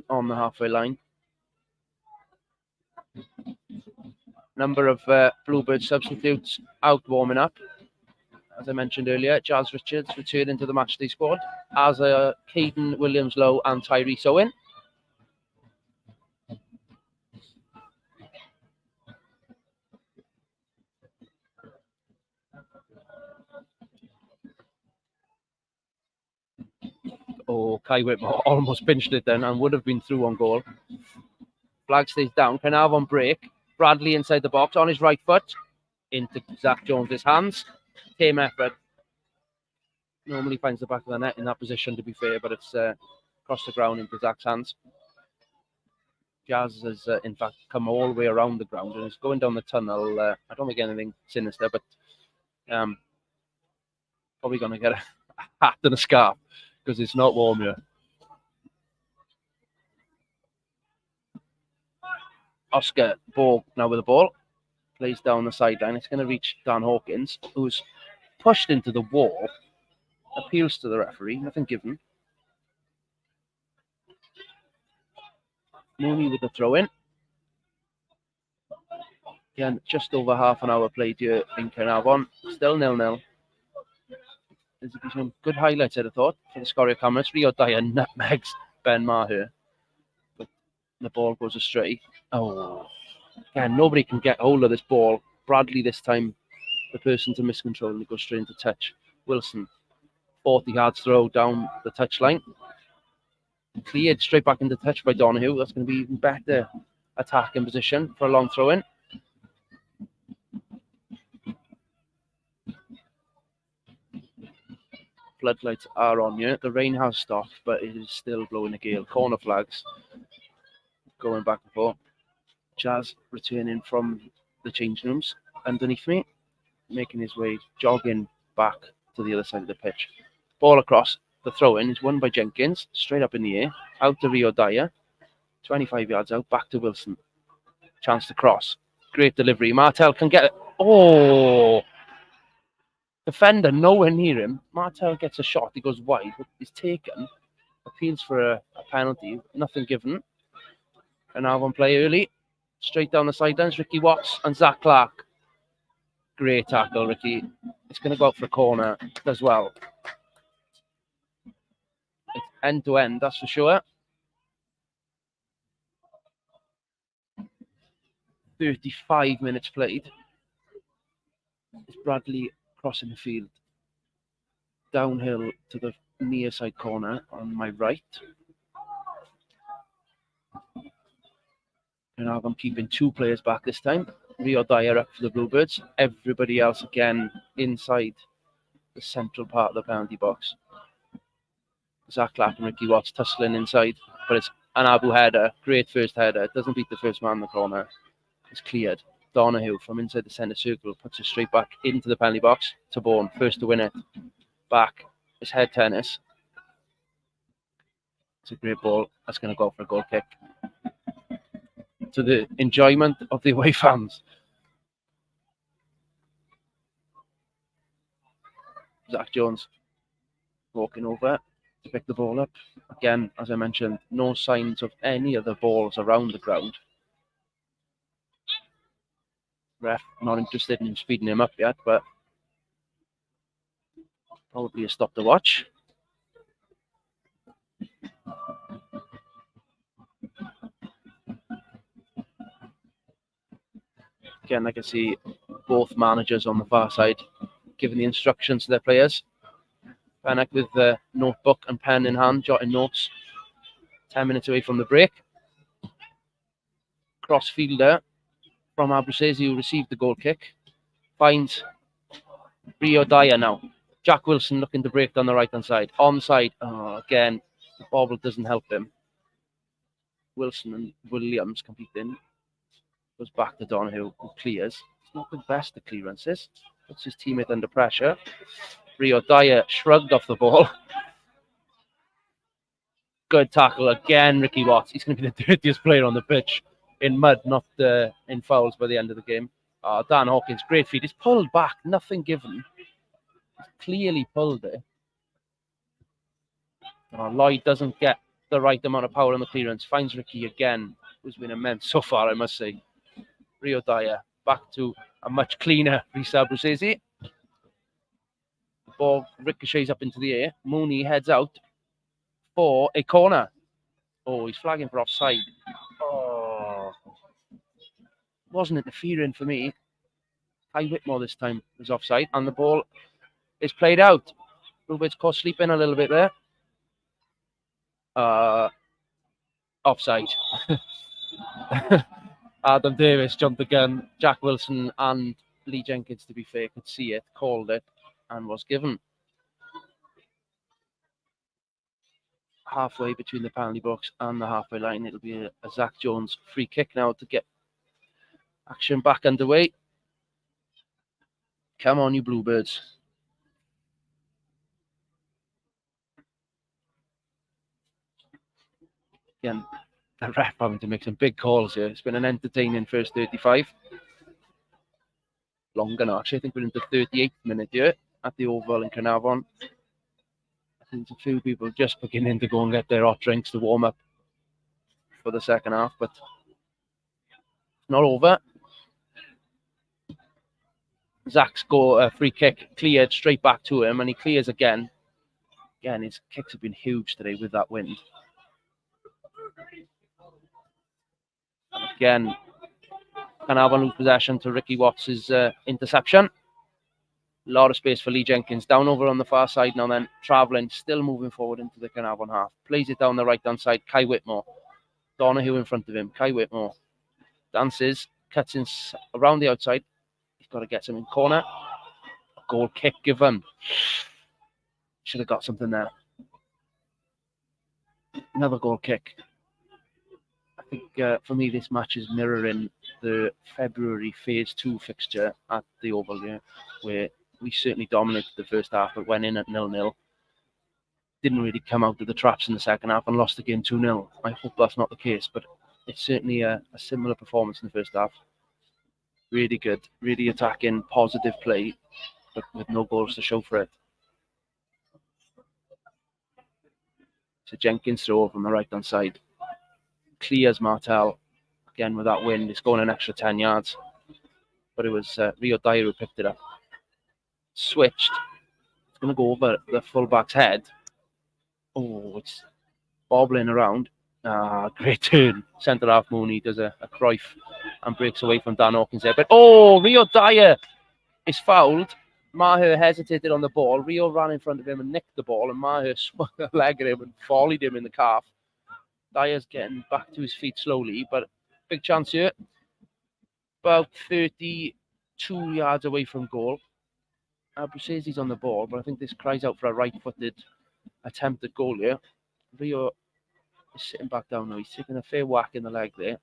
on the halfway line. Number of Bluebird substitutes out warming up. As I mentioned earlier, Jazz Richards returned into the matchday squad, as are Caden Williams-Lowe and Tyrese Owen. Oh, Kai Whitmore almost pinched it then and would have been through on goal. Flag stays down. Caernarfon break. Bradley inside the box on his right foot. Into Zach Jones's hands. Tame effort. Normally finds the back of the net in that position, to be fair, but it's across the ground into Zach's hands. Jazz has, in fact, come all the way around the ground and is going down the tunnel. I don't think anything sinister, but probably going to get a hat and a scarf because it's not warm here. Oscar Borg now with the ball. Plays down the sideline. It's going to reach Dan Hawkins, who's pushed into the wall. Appeals to the referee. Nothing given. Mooney with the throw in. Again, just over half an hour played here in Caernarfon. Still 0-0. There's been some good highlights, I'd have thought, for the Scoria cameras. Rio Dyer nutmegs Ben Maher. But the ball goes astray. Oh, again, nobody can get hold of this ball. Bradley this time, the person to miscontrol, and it goes straight into touch. Wilson, 40 yards throw down the touchline. Cleared straight back into touch by Donahue. That's going to be even better attacking position for a long throw in. Floodlights are on here. The rain has stopped, but it is still blowing a gale. Corner flags going back and forth. Jazz returning from the changing rooms underneath me, making his way, jogging back to the other side of the pitch. Ball across. The throw-in is won by Jenkins, straight up in the air, out to Rio Dyer, 25 yards out, back to Wilson. Chance to cross. Great delivery. Martel can get it. Oh! Defender nowhere near him. Martel gets a shot. He goes wide. He's taken. Appeals for a penalty. Nothing given. Caernarfon play early. Straight down the sidelines. Ricky Watts and Zach Clark. Great tackle, Ricky. It's going to go out for a corner as well. It's end to end, that's for sure. 35 minutes played. It's Bradley crossing the field. Downhill to the near side corner on my right. And I'm keeping two players back this time. Rio Dyer up for the Bluebirds. Everybody else again inside the central part of the penalty box. Zach Clark and Ricky Watts tussling inside, but it's an Abu header. Great first header. It doesn't beat the first man in the corner. It's cleared. Donahue from inside the centre circle puts it straight back into the penalty box. Tabone, first to win it. Back. It's head tennis. It's a great ball. That's going to go for a goal kick. To the enjoyment of the away fans. Zach Jones Walking over to pick the ball up. Again, as I mentioned, no signs of any other balls around the ground. Ref not interested in speeding him up yet, but probably a stop to watch. Again, I can see both managers on the far side giving the instructions to their players. Pennock with the notebook and pen in hand, jotting notes. 10 minutes away from the break. Crossfielder from Abruzzese, who received the goal kick, finds Rio Dyer now. Jack Wilson looking to break down the right-hand side. Onside. Oh, again, the bobble doesn't help him. Wilson and Williams competing. Goes back to Donahue, who clears. It's not the best of clearances. Puts his teammate under pressure. Rio Dyer shrugged off the ball. Good tackle again, Ricky Watts. He's going to be the dirtiest player on the pitch. In mud, not in fouls by the end of the game. Dan Hawkins, great feed. He's pulled back, nothing given. He's clearly pulled it. Lloyd doesn't get the right amount of power on the clearance. Finds Ricky again, who's been immense so far, I must say. Rio Dyer back to a much cleaner Rhys Abruzzese. The ball ricochets up into the air. Mooney heads out for a corner. Oh, he's flagging for offside. Oh, wasn't interfering for me. Ty Whitmore this time was offside, and the ball is played out. Bluebirds caught sleeping a little bit there. Offside. Adam Davis jumped the gun. Jack Wilson and Lee Jenkins, to be fair, could see it, called it, and was given. Halfway between the penalty box and the halfway line, it'll be a Zach Jones free kick now to get action back underway. Come on, you Bluebirds. Again, the ref having to make some big calls here. It's been an entertaining first 35. Longer now, actually. I think we're into the 38th minute here at the Oval in Caernarfon. I think a few people just beginning to go and get their hot drinks to warm up for the second half, but it's not over. Zach's free kick cleared straight back to him, and he clears again. Again, his kicks have been huge today with that wind. Again, Caernarfon lose possession to Ricky Watts' interception. A lot of space for Lee Jenkins. Down over on the far side now then. Travelling, still moving forward into the Caernarfon half. Plays it down the right-hand side. Kai Whitmore. Donahue in front of him. Kai Whitmore dances, cuts in around the outside. He's got to get some in corner. Goal kick given. Should have got something there. Another goal kick. I think for me this match is mirroring the February Phase 2 fixture at the Oval here, where we certainly dominated the first half but went in at 0-0. Didn't really come out of the traps in the second half and lost the game 2-0. I hope that's not the case, but it's certainly a similar performance in the first half. Really good, really attacking, positive play, but with no goals to show for it. So Jenkins throw from the right-hand side. Clears Martel. Again, with that wind, it's going an extra 10 yards. But it was Rio Dyer who picked it up. Switched. It's going to go over the fullback's head. Oh, it's bobbling around. Great turn. Centre half Mooney does a Cruyff and breaks away from Dan Hawkins there. But Rio Dyer is fouled. Maher hesitated on the ball. Rio ran in front of him and nicked the ball, and Maher swung a leg at him and volleyed him in the calf. Dyer's getting back to his feet slowly, but big chance here. About 32 yards away from goal. Abruzzese on the ball, but I think this cries out for a right-footed attempt at goal here. Rio is sitting back down now. He's taking a fair whack in the leg there.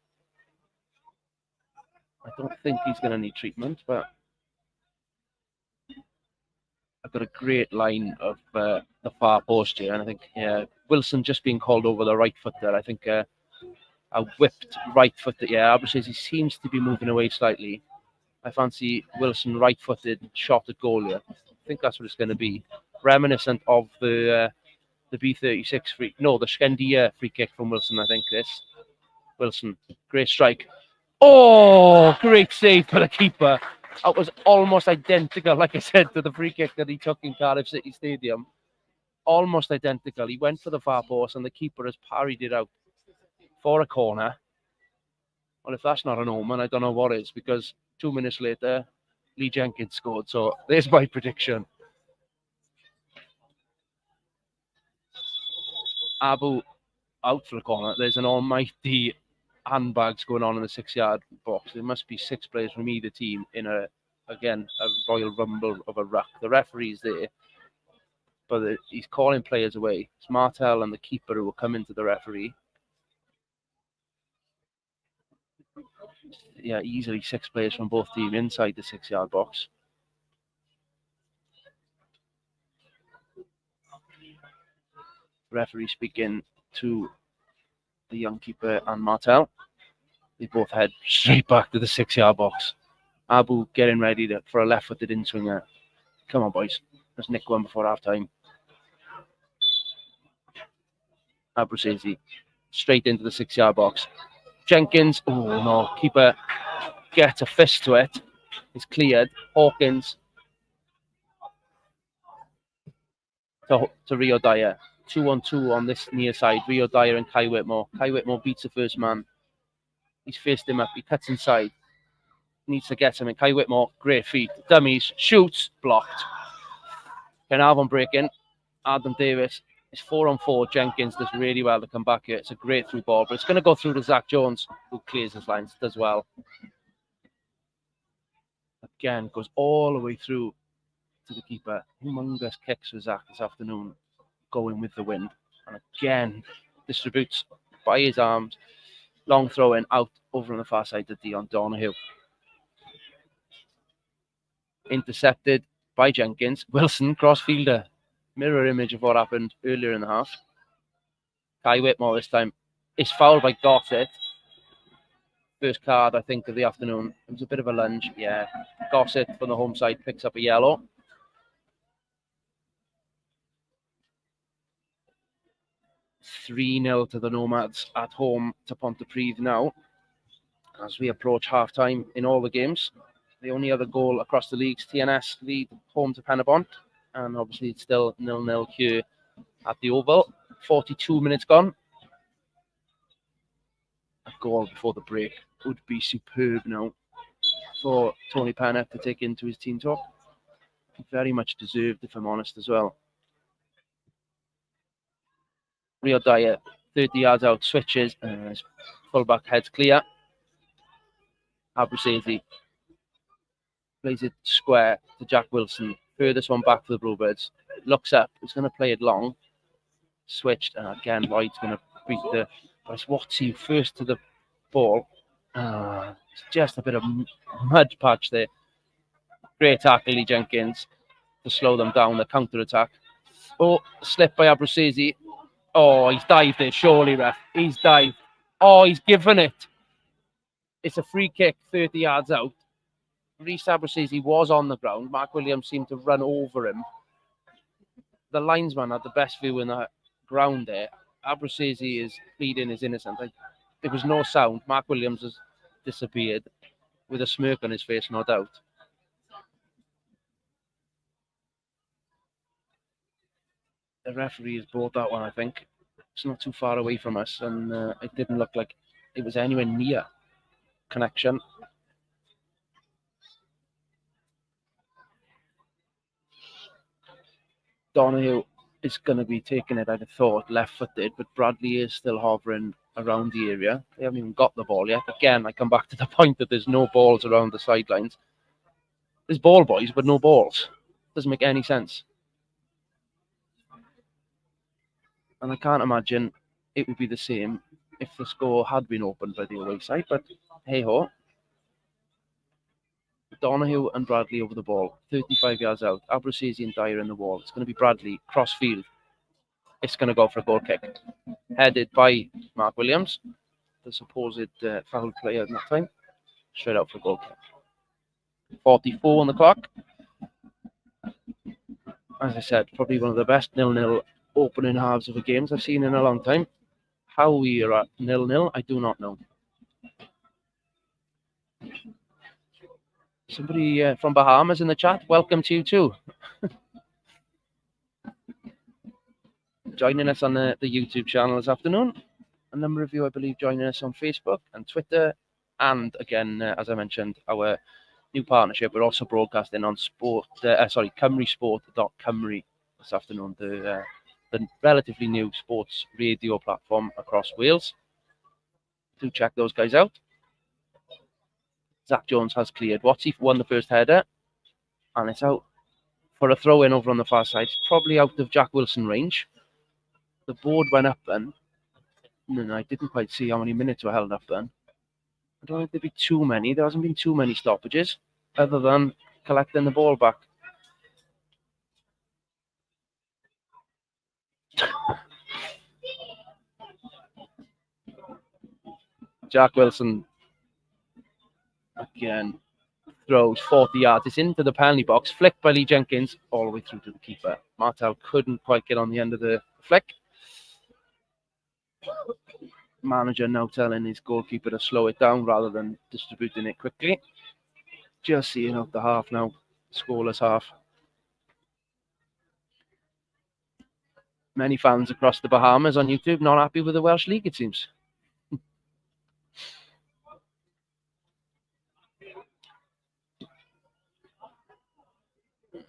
I don't think he's going to need treatment, but I've got a great line of the far post here, and I think Wilson just being called over the right foot there. I think a whipped right foot. Abruzzese seems to be moving away slightly. I fancy Wilson right-footed shot at goal here. I think that's what it's going to be. reminiscent of the B36 the Skendia free kick from Wilson, I think this. Wilson, great strike. Oh, great save for the keeper. That was almost identical, like I said, to the free kick that he took in Cardiff City Stadium. Almost identical. He went for the far post and the keeper has parried it out for a corner. Well, if that's not an omen, I don't know what is, because 2 minutes later, Lee Jenkins scored. So there's my prediction. Abu out for the corner. There's an almighty handbags going on in the 6-yard box. There must be 6 players from either team in a royal rumble of a ruck. The referee's there, but he's calling players away. It's Martel and the keeper who will come into the referee. Yeah, easily 6 players from both teams inside the 6-yard box. Referee speaking to the young keeper and Martel. They both head straight back to the 6-yard box. Abu getting ready for a left-footed in-swinger. Come on, boys. Let's nick one before half-time. Abu Sezi straight into the 6-yard box. Jenkins, oh no, keeper gets a fist to it. It's cleared. Hawkins to Rio Dyer. 2-on-2 on this near side. Rio Dyer and Kai Whitmore. Kai Whitmore beats the first man. He's faced him up. He cuts inside. Needs to get him. And Kai Whitmore, great feet. Dummies, shoots, blocked. Caernarfon breaking. Adam Davis is 4-on-4. Jenkins does really well to come back here. It's a great through ball, but it's going to go through to Zach Jones, who clears his lines, does well. Again, goes all the way through to the keeper. Humongous kicks for Zach this afternoon, going with the wind. And again, distributes by his arms. Long throw in out over on the far side to Dion Donahue. Intercepted by Jenkins. Wilson, cross-fielder. Mirror image of what happened earlier in the half. Kai Whitmore this time is fouled by Gossett. First card, I think, of the afternoon. It was a bit of a lunge. Yeah. Gossett from the home side picks up a yellow. 3-0 to the Nomads at home to Pontypridd now. As we approach half-time in all the games. The only other goal across the leagues, TNS lead home to Caernarfon. And obviously it's still 0-0 here at the Oval. 42 minutes gone. A goal before the break would be superb now for Tony Pennant to take into his team talk. Very much deserved, if I'm honest, as well. Rio Dyer, 30 yards out, switches. Fullback heads clear. Abruzzese plays it square to Jack Wilson. Furthest one back for the Bluebirds. Looks up. He's going to play it long. Switched. And again, Lloyd's going to beat the... But what's he first to the ball? It's just a bit of mud patch there. Great tackle, Lee Jenkins, to slow them down, the counter-attack. Oh, slip by Abruzzese. Oh, he's dived it, surely, ref. He's dived. Oh, he's given it. It's a free kick, 30 yards out. Reece Abruzzese was on the ground. Mark Williams seemed to run over him. The linesman had the best view in the ground there. Abruzzese is pleading his innocence. There was no sound. Mark Williams has disappeared with a smirk on his face, no doubt. The referee has brought that one, I think. It's not too far away from us, and it didn't look like it was anywhere near connection. Donahue is going to be taking it, I'd have thought, left-footed, but Bradley is still hovering around the area. They haven't even got the ball yet. Again, I come back to the point that there's no balls around the sidelines. There's ball boys, but no balls. Doesn't make any sense. And I can't imagine it would be the same if the score had been opened by the away side, but hey-ho. Donahue and Bradley over the ball, 35 yards out. Abruzzese and Dyer in the wall. It's going to be Bradley, cross-field. It's going to go for a goal kick. Headed by Mark Williams, the supposed foul player in that time. Straight out for a goal kick. 44 on the clock. as I said, probably one of the best 0-0 opening halves of the games I've seen in a long time. How we are at 0-0, I do not know. Somebody from Bahamas in the chat, welcome to you too. Joining us on the YouTube channel this afternoon. A number of you, I believe, joining us on Facebook and Twitter. And again, as I mentioned, our new partnership. We're also broadcasting on cymrusport.cymru this afternoon, the relatively new sports radio platform across Wales. Do check those guys out. Zach Jones has cleared Watsy, won the first header, and it's out for a throw in over on the far side. It's probably out of Jack Wilson range. The board went up then. No, I didn't quite see how many minutes were held up then. I don't think there'd be too many. There hasn't been too many stoppages, other than collecting the ball back. Jack Wilson again throws 40 yards. It's into the penalty box, flicked by Lee Jenkins all the way through to the keeper. Martel couldn't quite get on the end of the flick. Manager now telling his goalkeeper to slow it down rather than distributing it quickly. Just seeing out the half now, scoreless half. Many fans across the Bahamas on YouTube not happy with the Welsh League, it seems.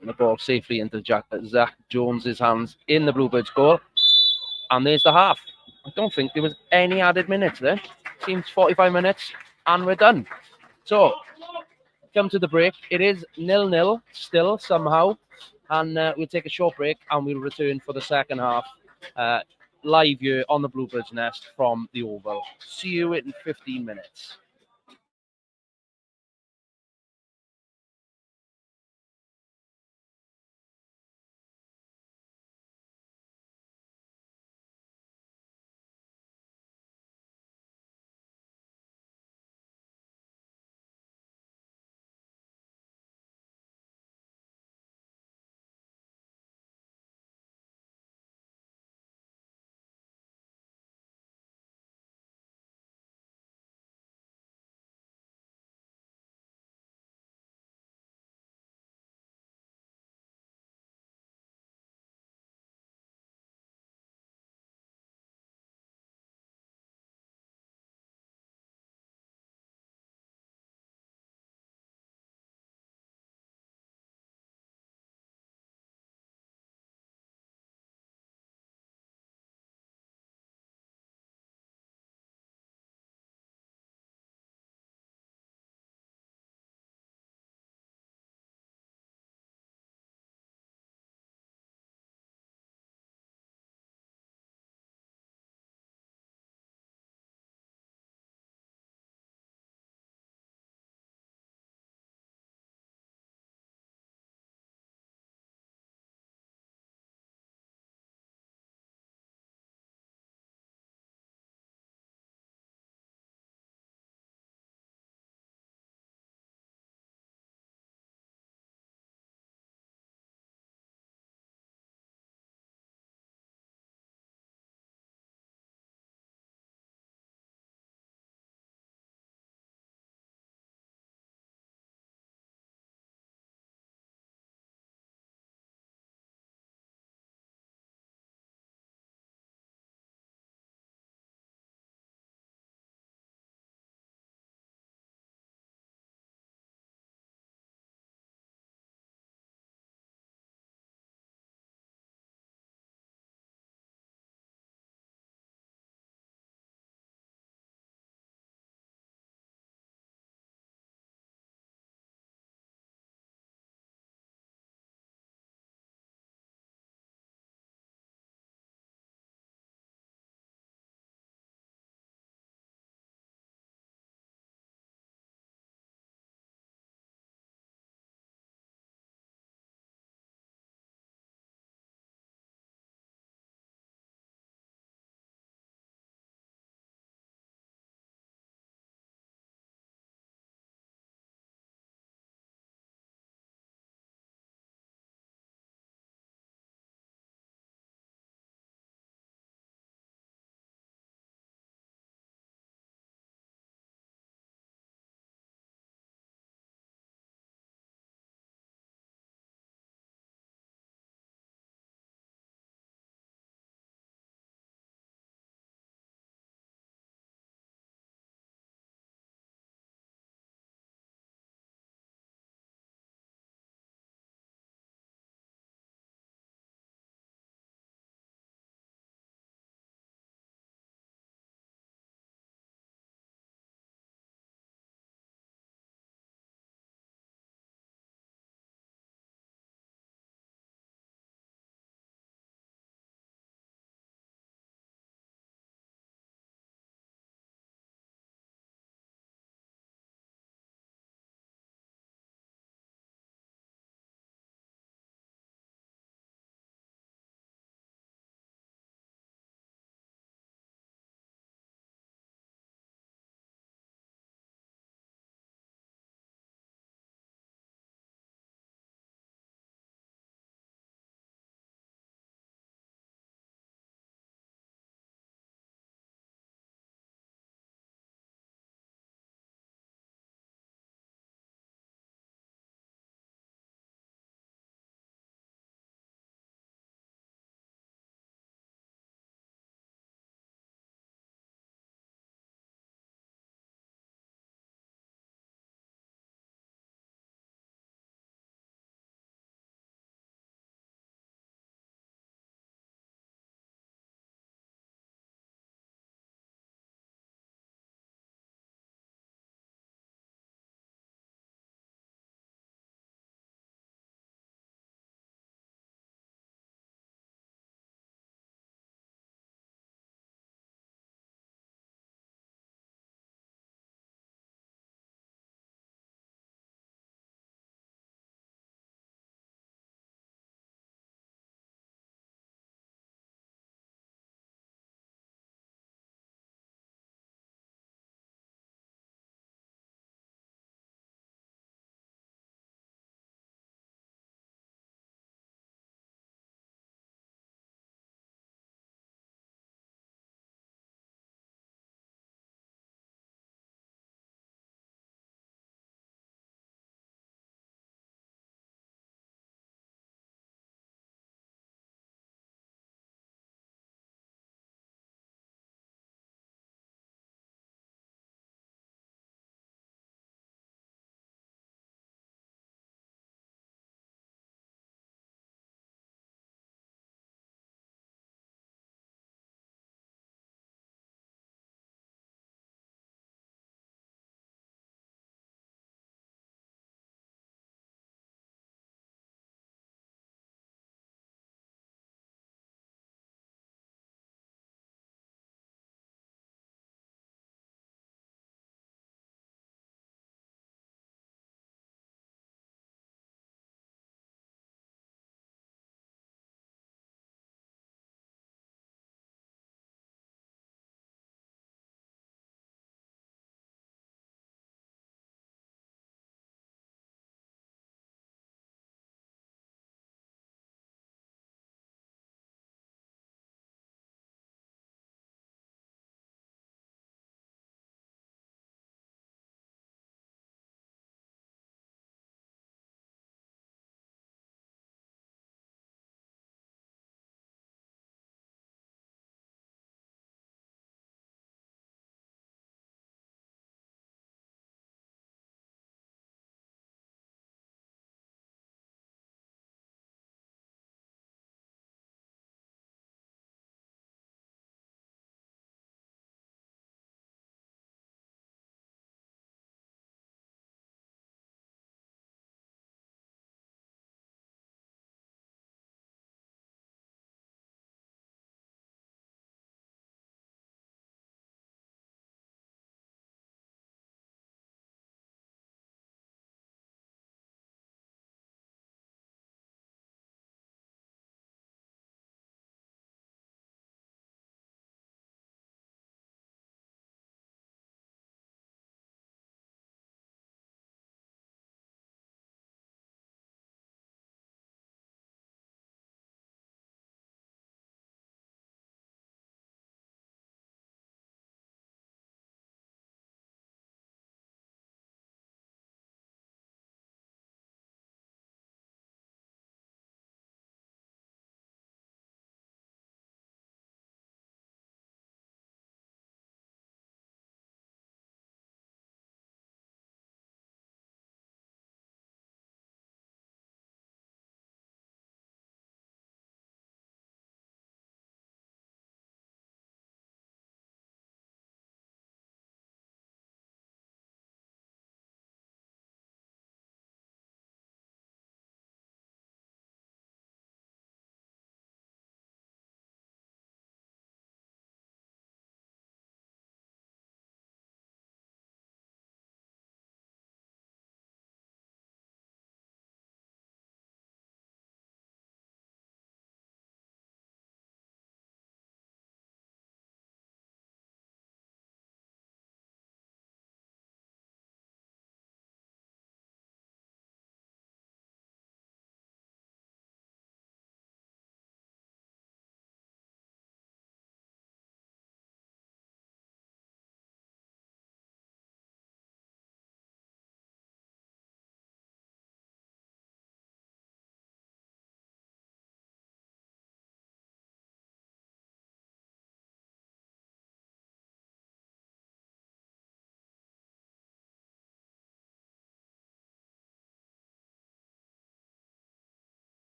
And the ball safely into Zach Jones's hands in the Bluebirds' goal. And there's the half. I don't think there was any added minutes there. Seems 45 minutes and we're done. So, come to the break. It is 0-0 still somehow. And we'll take a short break and we'll return for the second half. Live here on the Bluebirds' Nest from the Oval. See you in 15 minutes.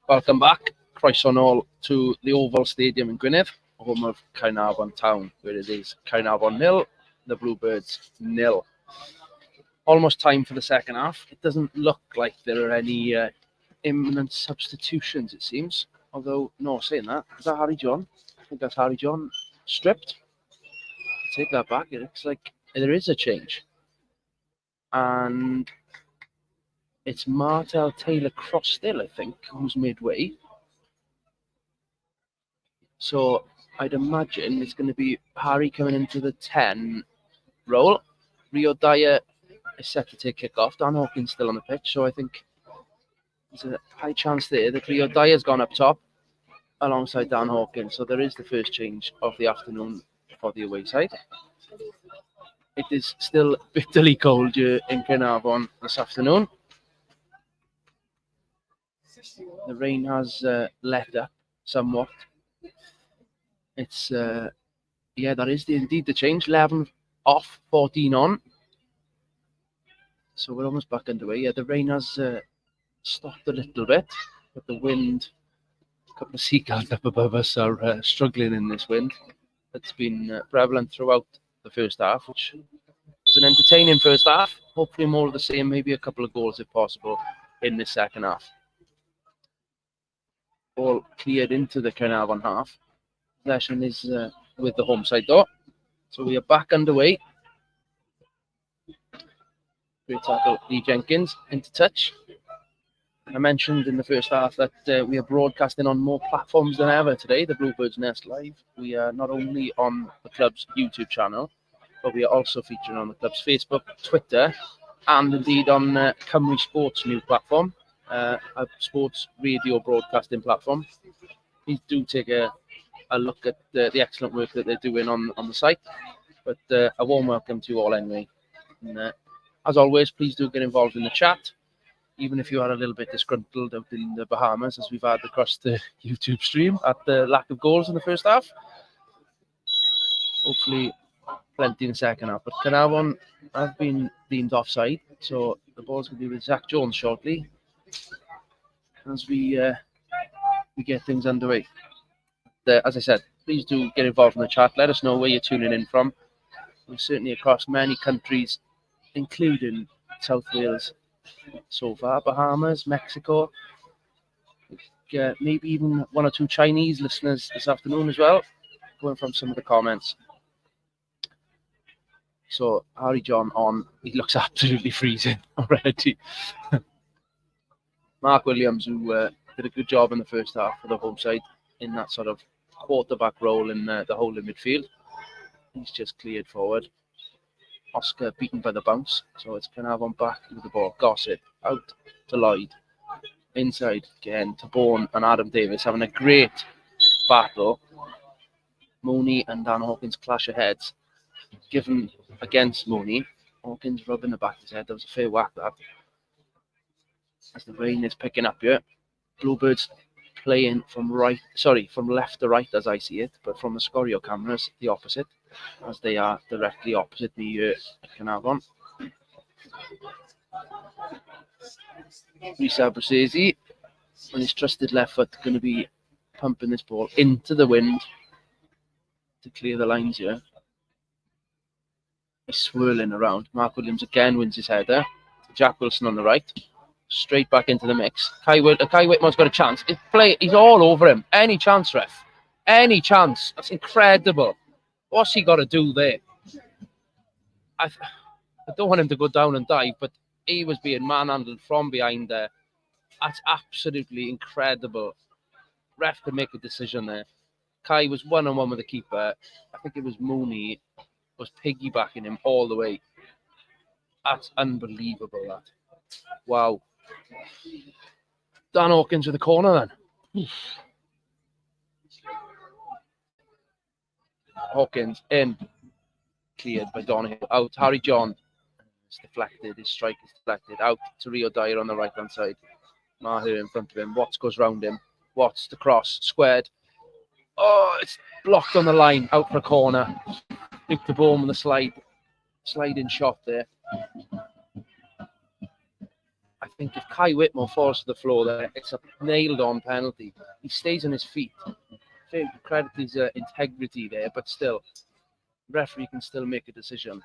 Welcome back. Croeso nôl to the Oval Stadium in Gwynedd, home of Caernarfon Town, where it is Caernarfon 0, the Bluebirds 0. Almost time for the second half. It doesn't look like there are any imminent substitutions, it seems. Although, no, saying that, is that Harry John? I think that's Harry John stripped. Take that back. It looks like there is a change. And it's Martel Taylor-Crossdale, I think, who's midway. So I'd imagine it's going to be Harry coming into the 10 role. Rio Dyer is set to take kick-off. Dan Hawkins still on the pitch, so I think there's a high chance there that Rio Dyer's gone up top alongside Dan Hawkins. So there is the first change of the afternoon for the away side. It is still bitterly cold here in Caernarfon this afternoon. The rain has let up somewhat. It's, yeah, that is indeed the change. 11 off, 14 on. So we're almost back underway. Yeah, the rain has stopped a little bit, but the wind, a couple of seagulls up above us are struggling in this wind. It's been prevalent throughout the first half, which was an entertaining first half. Hopefully more of the same, maybe a couple of goals if possible in the second half. Ball cleared into the Caernarfon half. Possession is with the home side though. So we are back underway. Great tackle, Lee Jenkins into touch. I mentioned in the first half that we are broadcasting on more platforms than ever today, the Bluebirds Nest Live. We are not only on the club's YouTube channel, but we are also featuring on the club's Facebook, Twitter, and indeed on Cymru Sports' new platform, a sports radio broadcasting platform. Please do take a look at the excellent work that they're doing on the site. But a warm welcome to you all anyway. And, as always, please do get involved in the chat, even if you are a little bit disgruntled out in the Bahamas, as we've had across the YouTube stream at the lack of goals in the first half. Hopefully, plenty in the second half. But Caernarfon have been deemed offside, so the ball's going to be with Zach Jones shortly as we get things underway. As I said, please do get involved in the chat. Let us know where you're tuning in from. We're certainly across many countries, including South Wales so far, Bahamas, Mexico, maybe even one or two Chinese listeners this afternoon as well, going from some of the comments. So Harry John on, he looks absolutely freezing already. Mark Williams, who did a good job in the first half for the home side in that sort of quarterback role in the holding midfield. He's just cleared forward. Oscar beaten by the bounce, so it's Caernarfon back with the ball. Gossett out to Lloyd. Inside again to Bourne and Adam Davis having a great battle. Mooney and Dan Hawkins clash of heads. Given against Mooney. Hawkins rubbing the back of his head. That was a fair whack, that. As the rain is picking up here. Bluebirds playing from left to right as I see it, but from the Scorio cameras, the opposite, as they are directly opposite me at Caernarfon. Risa Brasesi on his trusted left foot going to be pumping this ball into the wind to clear the lines here. He's swirling around. Mark Williams again wins his header. Jack Wilson on the right. Straight back into the mix. Kai Whitmore's got a chance. He's all over him. Any chance, ref. Any chance. That's incredible. What's he got to do there? I don't want him to go down and dive, but He was being manhandled from behind there. That's absolutely incredible. Ref could make a decision there. Kai was one-on-one with the keeper. I think it was Mooney was piggybacking him all the way. That's unbelievable, that. Wow. Dan Hawkins with the corner then. Hawkins in. Cleared by Donahue. Out. Harry John. It's deflected. His strike is deflected. Out to Rio Dyer on the right-hand side. Maher in front of him. Watts goes round him. Watts the cross. Squared. Oh, it's blocked on the line. Out for a corner. Luke de Boom on the sliding shot there. I think if Kai Whitmore falls to the floor there, it's a nailed-on penalty. He stays on his feet. Fair credit his integrity there, but still, referee can still make a decision.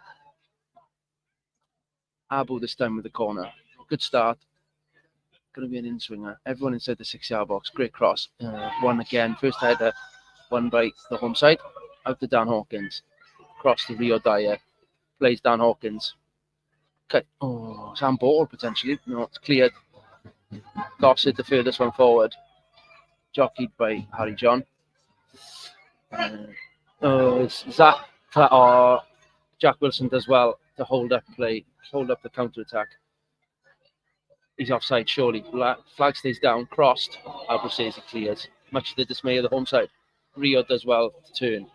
Abu this time with the corner. Good start. Going to be an in-swinger. Everyone inside the 6-yard box. Great cross. One again. First header. One by the home side. Out to Dan Hawkins. Cross to Rio Dyer. Plays Dan Hawkins. Cut. Oh, it's on ball potentially. No, it's cleared. Gossett the furthest one forward. Jockeyed by Harry John. It's Zach. Jack Wilson does well to hold up play. Hold up the counter-attack. He's offside, surely. Flag stays down. Crossed. Abruzzese clears. Much to the dismay of the home side. Rio does well to turn.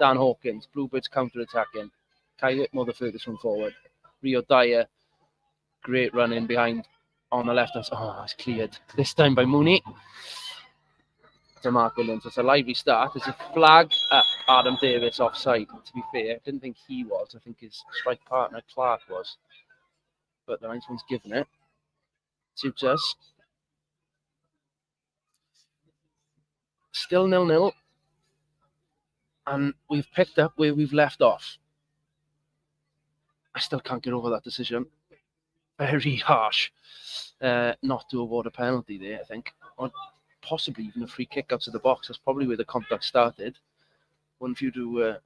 Dan Hawkins. Bluebirds counter-attacking. Kai Whitmore the furthest one forward. Rio Dyer. Great run in behind on the left hand side. Oh, it's cleared. This time by Mooney. To Mark Williams. It's a lively start. There's a flag up Adam Davis offside. To be fair, I didn't think he was. I think his strike partner Clark was. But the linesman's given it. Suits us. Still 0-0. And we've picked up where we've left off. I still can't get over that decision. Very harsh. Not to award a penalty there, I think. Or possibly even a free kick out of the box. That's probably where the contact started. One for you to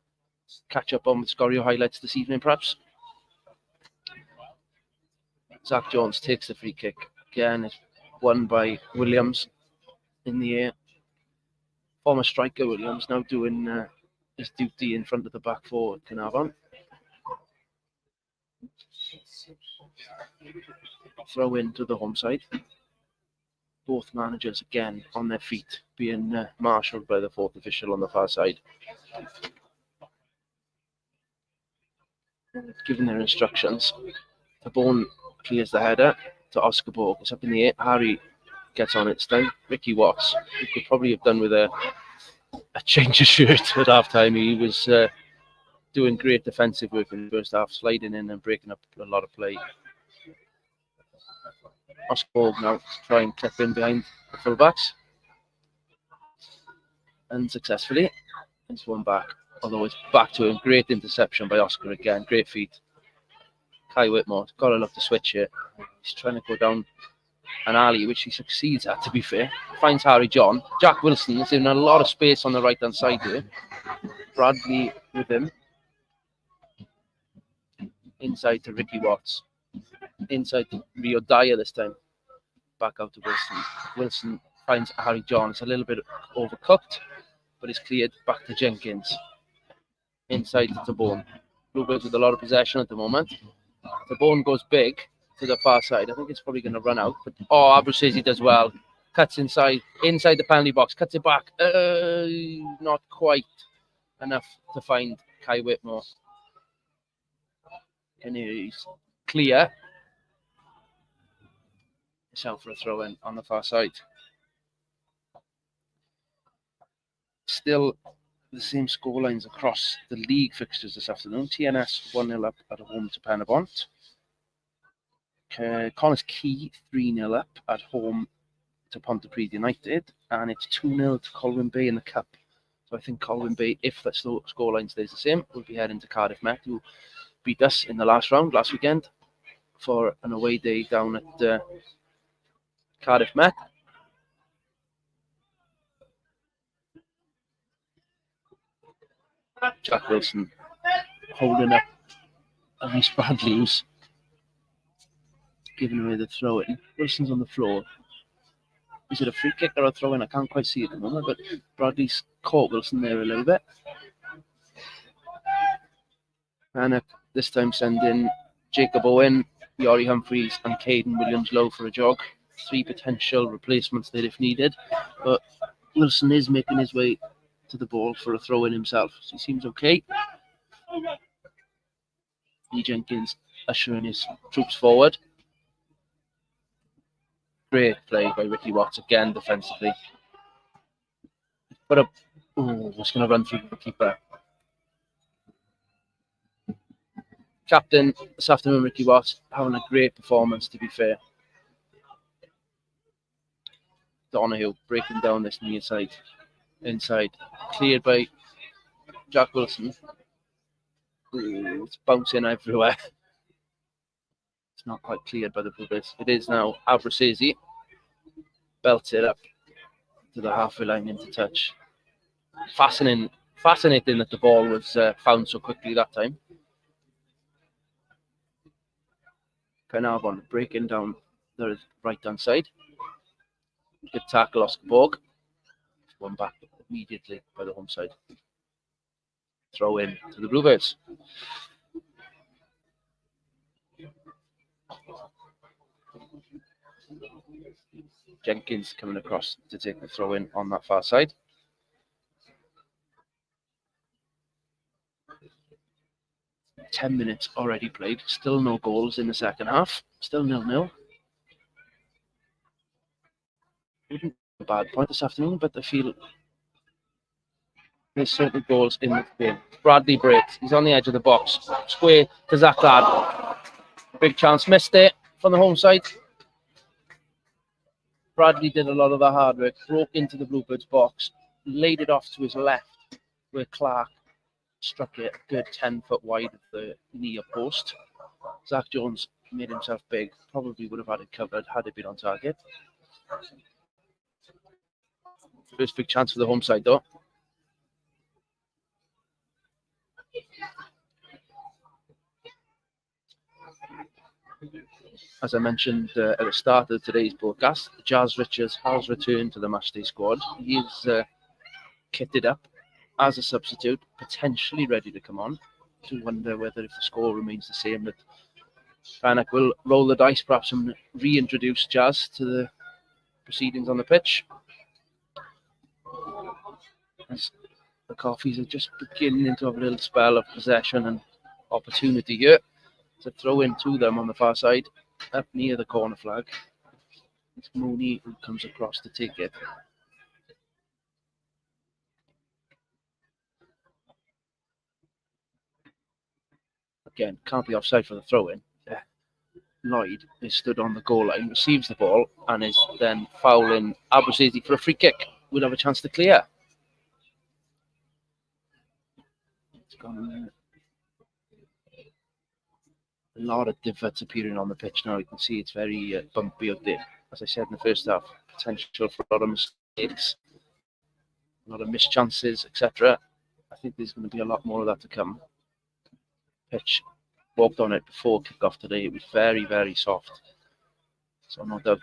catch up on with Scorio highlights this evening, perhaps. Zach Jones takes the free kick. Again, it's won by Williams in the air. Former striker Williams now doing his duty in front of the back four at Caernarfon. Throw in to the home side. Both managers again on their feet, being marshalled by the fourth official on the far side. Given their instructions, the Bone clears the header to Oscar Borg. It's up in the air. Harry gets on it this time. Ricky Watts, who could probably have done with a change of shirt at half time. He was doing great defensive work in the first half, sliding in and breaking up a lot of play. Oscar Borg now try and clip in behind the fullbacks. Unsuccessfully. It's one back. Although it's back to him. Great interception by Oscar again. Great feet. Kai Whitmore. Got to love the switch here. He's trying to go down an alley, which he succeeds at, to be fair. Finds Harry John. Jack Wilson is in a lot of space on the right-hand side here. Bradley with him. Inside to Ricky Watts. Inside to Rio Dyer this time. Back out to Wilson. Wilson finds Harry John. It's a little bit overcooked, but it's cleared back to Jenkins. Inside to Tabone. Bluebirds with a lot of possession at the moment. Tabone goes big to the far side. I think it's probably going to run out. But Abruzzese does well. Cuts inside the penalty box. Cuts it back. Not quite enough to find Kai Whitmore. And he's clear. It's out for a throw in on the far side. Still the same scorelines across the league fixtures this afternoon. TNS 1-0 up at home to Penabont. Connors Key 3-0 up at home to Pontypridd United. And it's 2-0 to Colwyn Bay in the Cup. So I think Colwyn Bay, if the scoreline stays the same, will be heading to Cardiff Met, who beat us in the last round last weekend for an away day down at Cardiff Met. Jack Wilson holding up Reece Bradley, who's giving away the throw-in. Wilson's on the floor. Is it a free kick or a throw-in? I can't quite see it at the moment, but Bradley's caught Wilson there a little bit. And this time sending Jacob Owen, Yori Humphreys and Caden Williams-Lowe for a jog. 3 potential replacements there if needed. But Wilson is making his way to the ball for a throw-in himself. So he seems okay. Lee Jenkins ushering his troops forward. Great play by Ricky Watts again defensively. But just going to run through the keeper. Captain this afternoon, Ricky Watts, having a great performance, to be fair. Donahue breaking down this near side. Inside. Cleared by Jack Wilson. It's bouncing everywhere. It's not quite cleared by the Bluebirds. It is now Abrasesi. Belts it up to the halfway line into touch. Fascinating that the ball was found so quickly that time. Caernarfon breaking down the right-hand side. Good tackle, Oscar Borg. One back immediately by the home side. Throw in to the Bluebirds. Jenkins coming across to take the throw in on that far side. Ten minutes already played. Still no goals in the second half. Still 0-0. Wouldn't be a bad point this afternoon, but I feel there's certain goals in the game. Bradley breaks. He's on the edge of the box. Square to Zach Ladd. Big chance. Missed it from the home side. Bradley did a lot of the hard work. Broke into the Bluebirds box. Laid it off to his left, where Clark struck it a good 10 foot wide of the near post. Zach Jones made himself big. Probably would have had it covered had it been on target. First big chance for the home side, though. As I mentioned at the start of today's broadcast, Jazz Richards has returned to the matchday squad. He is kitted up as a substitute, potentially ready to come on. To wonder whether if the score remains the same, that Caernarfon will roll the dice perhaps and reintroduce Jazz to the proceedings on the pitch. As the Coffees are just beginning to have a little spell of possession and opportunity here to throw in to them on the far side, up near the corner flag. It's Mooney who comes across to take it. Again, can't be offside for the throw-in. Lloyd is stood on the goal line, receives the ball, and is then fouling Abrasesi for a free kick. We'll have a chance to clear. It's gone. A lot of divots appearing on the pitch now. You can see it's very bumpy out there. As I said in the first half, potential for a lot of mistakes, a lot of missed chances, etc. I think there's going to be a lot more of that to come. Pitch, walked on it before kick-off today. It was very, very soft. So no doubt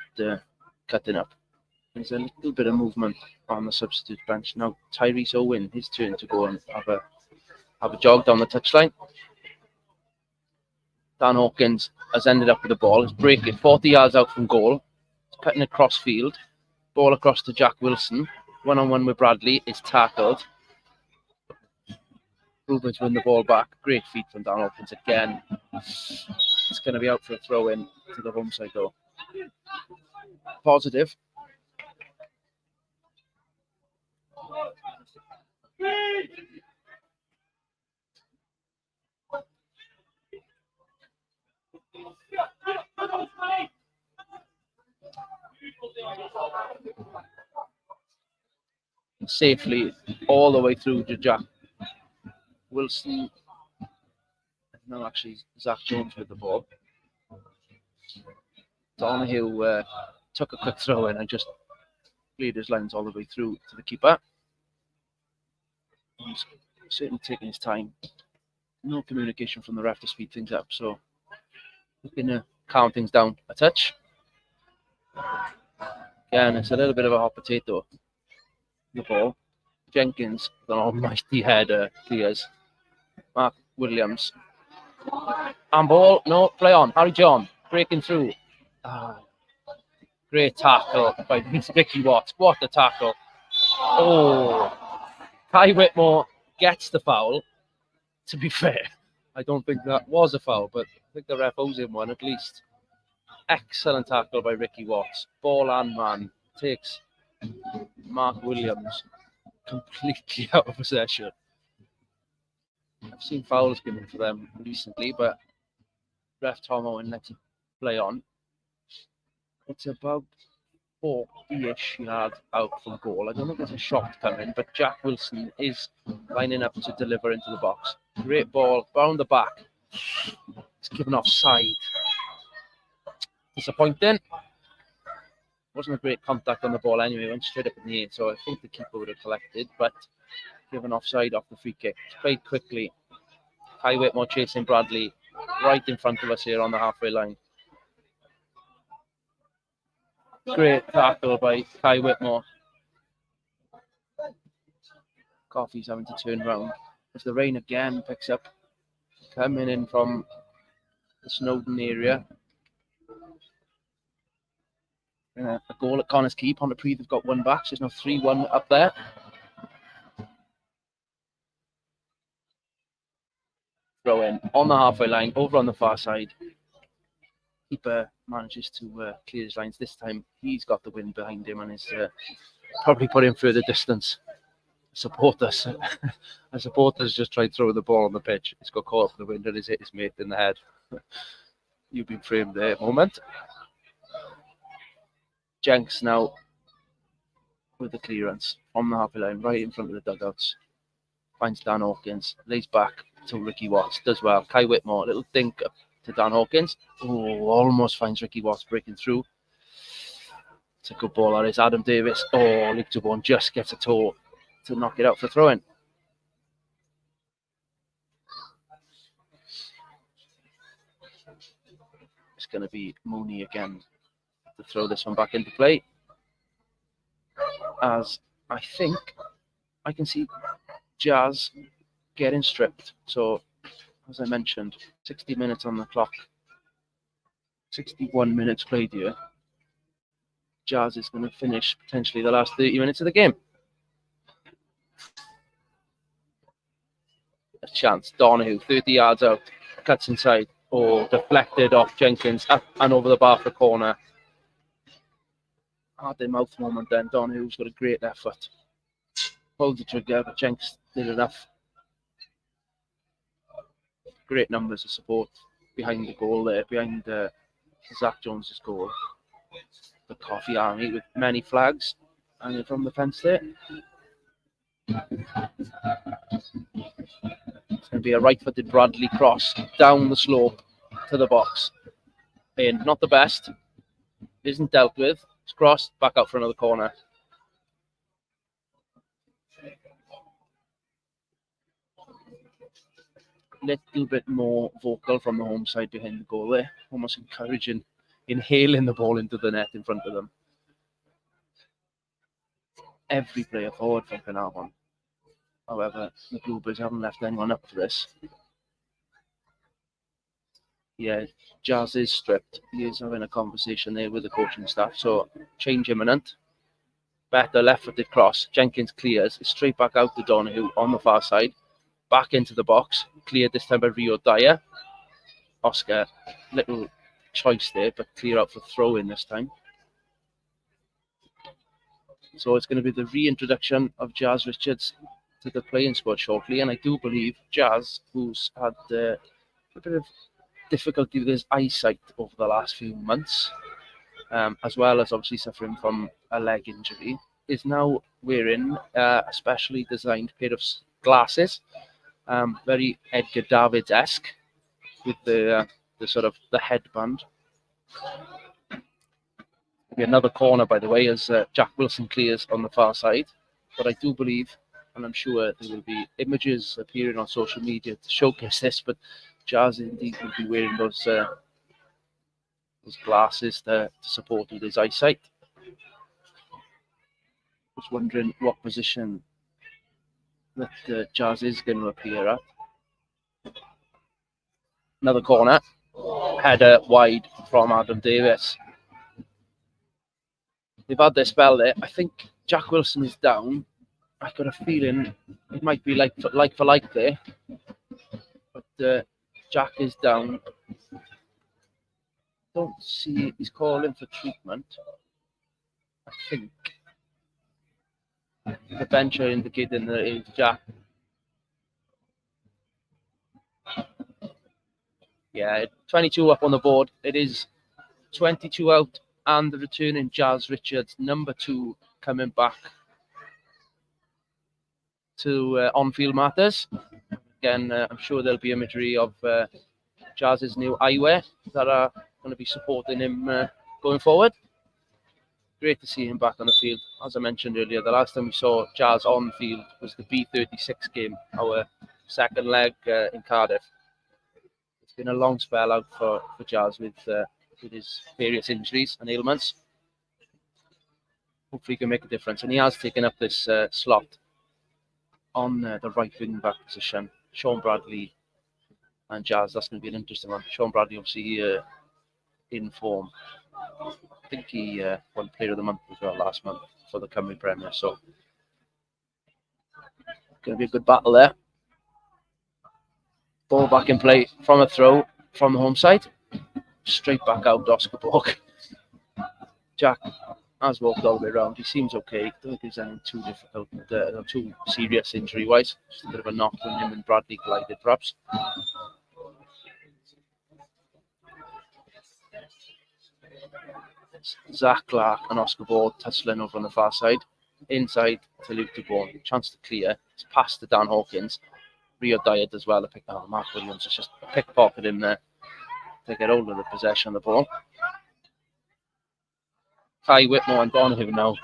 cutting up. There's a little bit of movement on the substitute bench. Now Tyrese Owen, his turn to go and have a jog down the touchline. Dan Hawkins has ended up with the ball. He's breaking 40 yards out from goal. He's cutting across field. Ball across to Jack Wilson. One-on-one with Bradley. It's tackled. Bluebirds win the ball back. Great feat from Dan Hawkins again. It's going to be out for a throw-in to the home side, though. Positive. Safely all the way through to Jack Wilson. No, actually, Zach Jones with the ball. Donahue took a quick throw in and just cleared his lines all the way through to the keeper. He's certainly taking his time. No communication from the ref to speed things up, so looking to calm things down a touch. Again, it's a little bit of a hot potato. The ball. Jenkins, an almighty header, clears. Mark Williams. Handball, no, play on. Harry John, breaking through. Great tackle by Ricky Watts. What a tackle. Oh, Kai Whitmore gets the foul. To be fair, I don't think that was a foul, but I think the ref owes him one at least. Excellent tackle by Ricky Watts. Ball and man takes Mark Williams completely out of possession. I've seen fouls given for them recently, but ref Tom Owen lets it play on. It's about 40-ish yards out from goal. I don't think there's a shot coming, but Jack Wilson is lining up to deliver into the box. Great ball, round the back. It's given offside. Disappointing. Wasn't a great contact on the ball anyway, went straight up in the air, so I think the keeper would have collected, but given offside off the free kick. It's played quickly. Kai Whitmore chasing Bradley right in front of us here on the halfway line. Great tackle by Kai Whitmore. Coffey's having to turn around as the rain again picks up, coming in from the Snowdon area. A goal at Connors Key. Pontypridd have got one back, so there's now 3-1 up there. Throw in on the halfway line, over on the far side. Keeper manages to clear his lines. This time he's got the wind behind him and is probably put him further distance. Supporters just tried throwing the ball on the pitch. It's got caught up in the wind and has hit his mate in the head. You've been framed there at the moment. Jenks now with the clearance from the halfway line, right in front of the dugouts. Finds Dan Hawkins, lays back to Ricky Watts, does well. Kai Whitmore, a little dink up to Dan Hawkins. Oh, almost finds Ricky Watts breaking through. It's a good ball, that is. Adam Davis. Oh, Luke Dubon just gets a toe to knock it out for throw-in. It's going to be Mooney again to throw this one back into play, as I think I can see Jazz getting stripped. So, as I mentioned, 60 minutes on the clock, 61 minutes played here. Jazz is going to finish potentially the last 30 minutes of the game. A chance. Donahue, 30 yards out, cuts inside. Oh, deflected off Jenkins, up and over the bar for corner. Had their mouth moment then. Donahue's got a great left foot. Pulled the trigger, but Jenks did enough. Great numbers of support behind the goal there, behind Zach Jones's goal. The Coffee Army with many flags hanging from the fence there. It's going to be a right-footed Bradley cross down the slope to the box. In, not the best. Isn't dealt with. It's crossed back out for another corner. Little bit more vocal from the home side behind the goal there. Almost encouraging, inhaling the ball into the net in front of them. Every player forward from Caernarfon. However, the Bluebirds haven't left anyone up for this. Yeah, Jazz is stripped. He is having a conversation there with the coaching staff. So, change imminent. Better left-footed cross. Jenkins clears. It's straight back out to Donahue on the far side. Back into the box. Cleared this time by Rio Dyer. Oscar, little choice there, but clear out for throw-in this time. So it's going to be the reintroduction of Jazz Richards to the playing squad shortly. And I do believe Jazz, who's had a bit of difficulty with his eyesight over the last few months, as well as obviously suffering from a leg injury, is now wearing a specially designed pair of glasses, very Edgar Davids-esque, with the sort of the headband. Be another corner, by the way, as Jack Wilson clears on the far side. But I do believe, and I'm sure there will be images appearing on social media to showcase this, but Jazz indeed will be wearing those those glasses to support with his eyesight. Just wondering what position that Jazz is going to appear at. Another corner. Header wide from Adam Davis. They've had their spell there. I think Jack Wilson is down. I've got a feeling it might be like for like there. But Jack is down. Don't see he's calling for treatment. I think the bench are indicating that it is Jack. Yeah, 22 up on the board. It is 22 out, and the returning Jazz Richards, number 2, coming back to on-field matters. Again, I'm sure there'll be imagery of Jazz's new eyewear that are going to be supporting him going forward. Great to see him back on the field. As I mentioned earlier, the last time we saw Jazz on the field was the B36 game, our second leg in Cardiff. It's been a long spell out for Jazz with his various injuries and ailments. Hopefully he can make a difference. And he has taken up this slot on the right wing back position. Sean Bradley and Jazz, that's going to be an interesting one. Sean Bradley obviously in form. I think he won Player of the Month as well last month for the Cymru Premier. So going to be a good battle there. Ball back in play from a throw from the home side. Straight back out Oscar Borg. Jack has walked all the way around. He seems okay. I don't think there's anything too difficult, too serious injury-wise. Just a bit of a knock when him and Bradley collided, perhaps. Zach Clark and Oscar Borg tussling over on the far side. Inside to Luke DeBorn. Chance to clear. It's past to Dan Hawkins. Rio Dyer as well. Mark Williams has just pickpocketed him there to get hold of the possession of the ball. Kai Whitmore and Donoghue now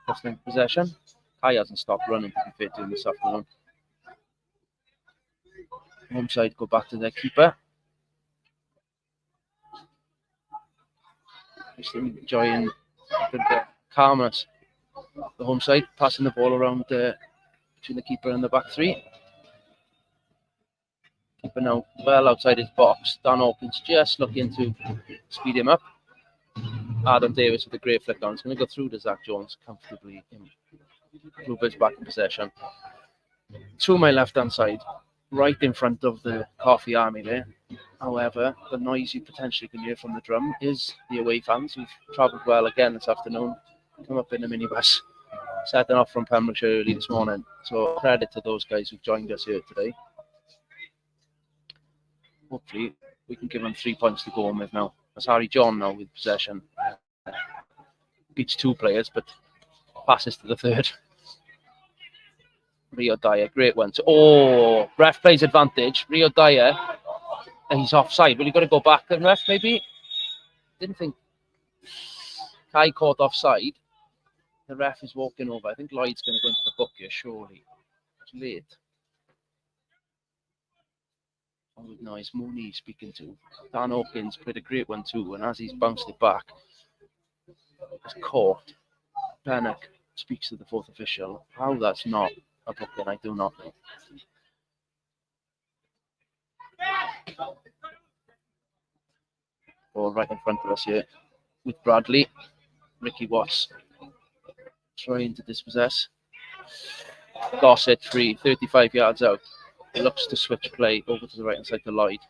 just in possession. Kai hasn't stopped running, to be fair to him this afternoon. Home side go back to their keeper. Just enjoying a bit of calmness. The home side passing the ball around between the keeper and the back three. Keeper now well outside his box. Dan Hawkins just looking to speed him up. Adam Davis with a great flick on. It's going to go through to Zach Jones comfortably. Bluebirds back in possession. To my left-hand side, right in front of the Coffee Army there. However, the noise you potentially can hear from the drum is the away fans who've travelled well again this afternoon. Come up in a minibus, setting off from Pembrokeshire early this morning. So credit to those guys who've joined us here today. Hopefully, we can give them 3 points to go on with now. That's Harry John now with possession. Beats 2 players, but passes to the third. Rio Dyer, great one. Oh, ref plays advantage. Rio Dyer, he's offside. Well, you've got to go back and ref, maybe? Didn't think Kai caught offside. The ref is walking over. I think Lloyd's going to go into the book here, surely. It's late. Oh, no, it's Mooney speaking to. Dan Hawkins played a great one too, and as he's bounced it back, it's caught. Pennock speaks to the fourth official. How that's not a booking, I do not know. Ball right in front of us here with Bradley. Ricky Watts trying to dispossess. Gossett free, 35 yards out. Looks to switch play over to the right hand side to Lloyd.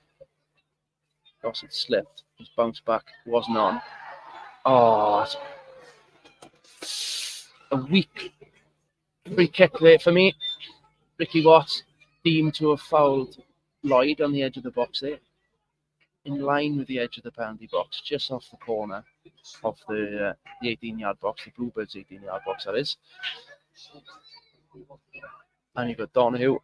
Gossett slipped. His bounce back wasn't on. Oh, a weak free kick there for me. Ricky Watts deemed to have fouled Lloyd on the edge of the box there. In line with the edge of the penalty box, just off the corner of the 18-yard box, the Bluebirds 18-yard box, that is. And you've got Donoghue,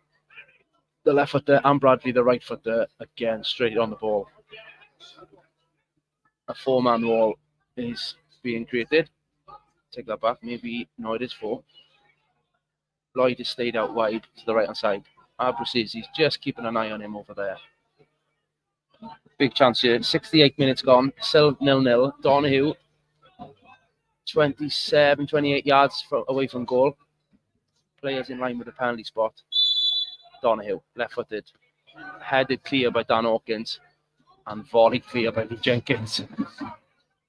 the left footer, and Bradley, the right footer, again, straight on the ball. A 4-man wall is being created. Take that back, maybe, no, it is 4. Lloyd has stayed out wide to the right-hand side. Abruzzesi's just keeping an eye on him over there. Big chance here. 68 minutes gone. Still 0-0. Donahue, 27, 28 yards away from goal. Players in line with the penalty spot. Donahue, left-footed. Headed clear by Dan Hawkins. And volleyed clear by Lee Jenkins.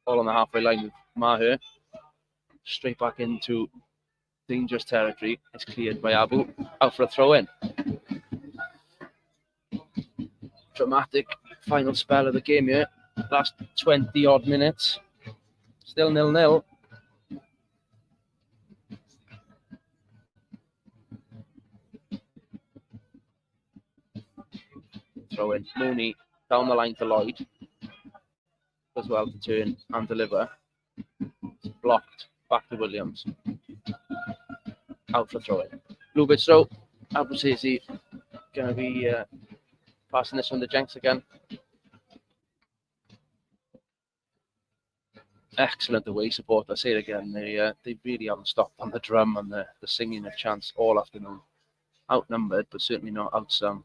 All on the halfway line with Maher. Straight back into dangerous territory. It's cleared by Abu. Out for a throw-in. Dramatic final spell of the game here. Last 20-odd minutes. Still 0-0. Throw-in. Mooney down the line to Lloyd. As well to turn and deliver. It's blocked. Back to Williams. Out for throw-in. Bluebirds throw. Abu Sisi going to be passing this one to Jenks again. Excellent away support. I say it again. They really haven't stopped on the drum and the singing of chants all afternoon. Outnumbered, but certainly not outsung.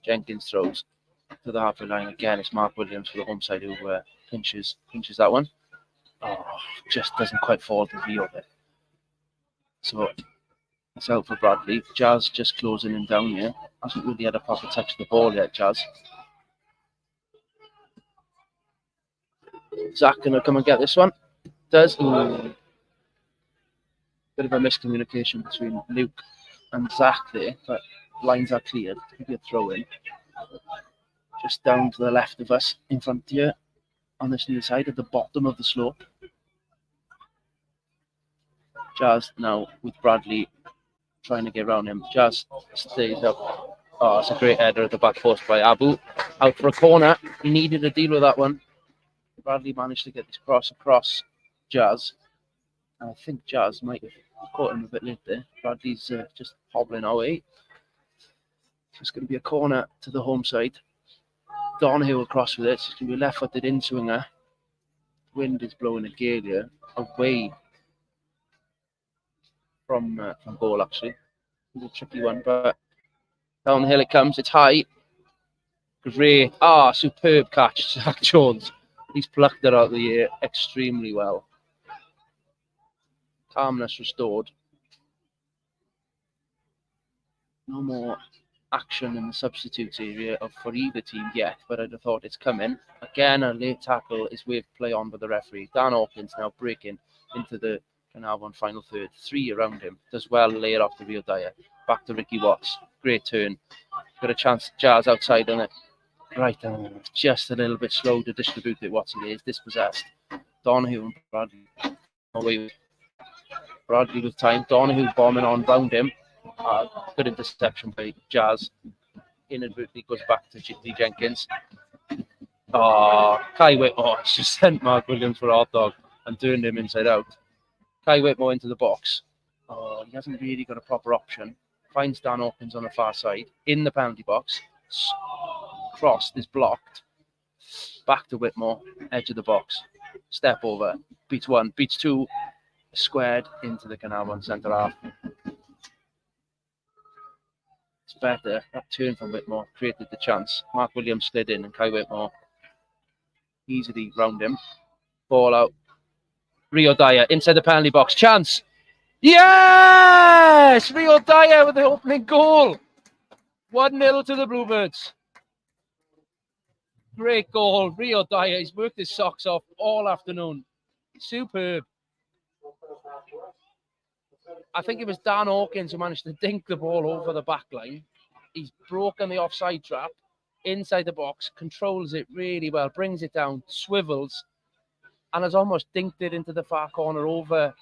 Jenkins throws to the halfway line again. It's Mark Williams for the home side who pinches that one. Oh, just doesn't quite fall to the of it. So it's out for Bradley. Jazz just closing him down here. Hasn't really had a proper touch of the ball yet, Jazz. Zach gonna come and get this one. Does. Ooh. Bit of a miscommunication between Luke and Zach there, but lines are cleared. Maybe a throw in. Just down to the left of us, in front here, on this near side at the bottom of the slope. Jazz now with Bradley trying to get around him. Jazz stays up. Oh, it's a great header at the back post by Abu. Out for a corner. He needed to deal with that one. Bradley managed to get this cross across Jazz. And I think Jazz might have caught him a bit late there. Bradley's just hobbling away. It's going to be a corner to the home side. Donahue across with it. It's going to be a left-footed in-swinger. Wind is blowing a gale here. Away from goal, actually. It's a tricky one, but down the hill it comes. It's high. Great. Superb catch, Zach Jones. He's plucked it out of the air extremely well. Calmness restored. No more action in the substitutes area for either team yet, but I'd have thought it's coming. Again, a late tackle is with play on by the referee. Dan Hawkins now breaking into the Caernarfon final third. 3 around him. Does well, lay it off to Rio Dyer. Back to Ricky Watts. Great turn. Got a chance. Jazz outside on it. Right, just a little bit slow to distribute it. Watts is dispossessed. Donahue and Bradley away. Bradley with time. Donahue bombing on round him. Good interception by Jazz. Inadvertently goes back to Lee Jenkins. Kai Whitmore just sent Mark Williams for a hot dog and turned him inside out. Kai Whitmore into the box. He hasn't really got a proper option. Finds Dan Hawkins on the far side in the penalty box. Cross is blocked. Back to Whitmore, edge of the box. Step over. Beats 1, beats 2. Squared into the Caernarfon centre half. It's better. That turn from Whitmore created the chance. Mark Williams slid in and Kai Whitmore easily round him. Ball out. Rio Dyer inside the penalty box. Chance. Yes! Rio Dyer with the opening goal. 1-0 to the Bluebirds. Great goal. Rio Dyer. He's worked his socks off all afternoon. Superb. I think it was Dan Hawkins who managed to dink the ball over the back line. He's broken the offside trap inside the box, controls it really well, brings it down, swivels, and has almost dinked it into the far corner over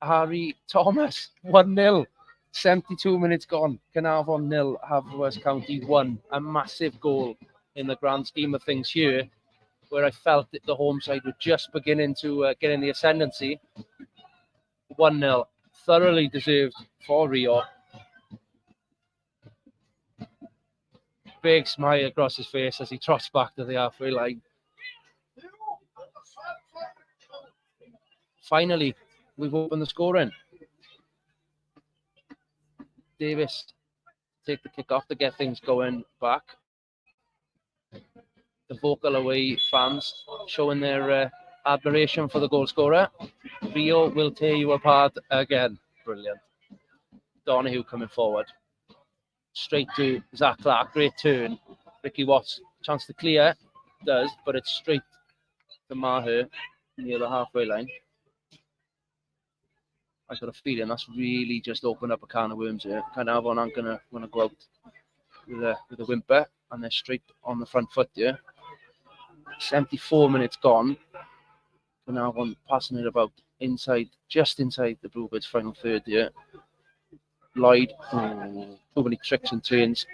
Harry Thomas. 1-0. 72 minutes gone. Caernarfon 0, Haverfordwest County 1. A massive goal in the grand scheme of things here, where I felt that the home side were just beginning to get in the ascendancy. 1-0. Thoroughly deserved for Rio. Big smile across his face as he trots back to the halfway line. Finally, we've opened the scoring. Davis take the kick off to get things going back. The vocal away fans showing their admiration for the goal scorer. Rio will tear you apart again. Brilliant. Donahue coming forward. Straight to Zach Clark. Great turn. Ricky Watts, chance to clear. Does, but it's straight to Maher near the halfway line. I've got a feeling that's really just opened up a can of worms here. Caernarfon aren't going to go out with a whimper, and they're straight on the front foot here. 74 minutes gone. Caernarfon passing it about just inside the Bluebirds' final third here. Lloyd, too many tricks and turns,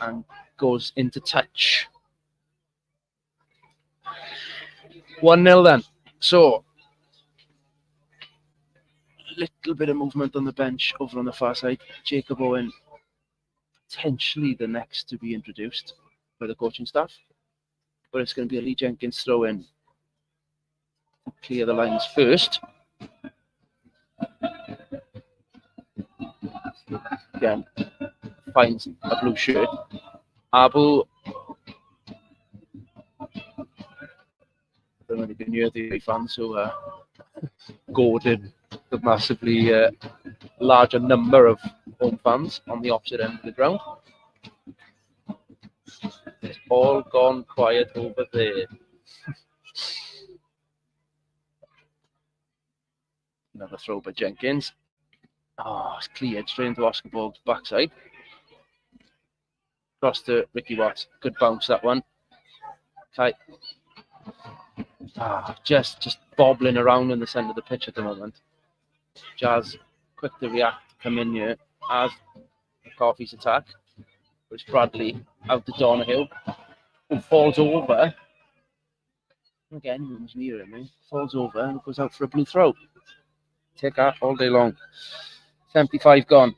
and goes into touch. 1-0 then. So, little bit of movement on the bench over on the far side. Jacob Owen, potentially the next to be introduced by the coaching staff. But it's going to be a Lee Jenkins throw in to clear the lines first. Again, finds a blue shirt. Abu, I don't know if you can hear the fans who goaded the massively larger number of home fans on the opposite end of the ground. It's all gone quiet over there. Another throw by Jenkins. Oh, it's cleared straight into Oscar Borg's backside. Cross to Ricky Watts. Good bounce, that one. Okay. Just bobbling around in the centre of the pitch at the moment. Jazz, quick to react, come in here as McCarthy's attack. But it's Bradley out to Donahue, who falls over. Again, he was near him. Falls over and goes out for a blue throw. Take that all day long. 75 gone.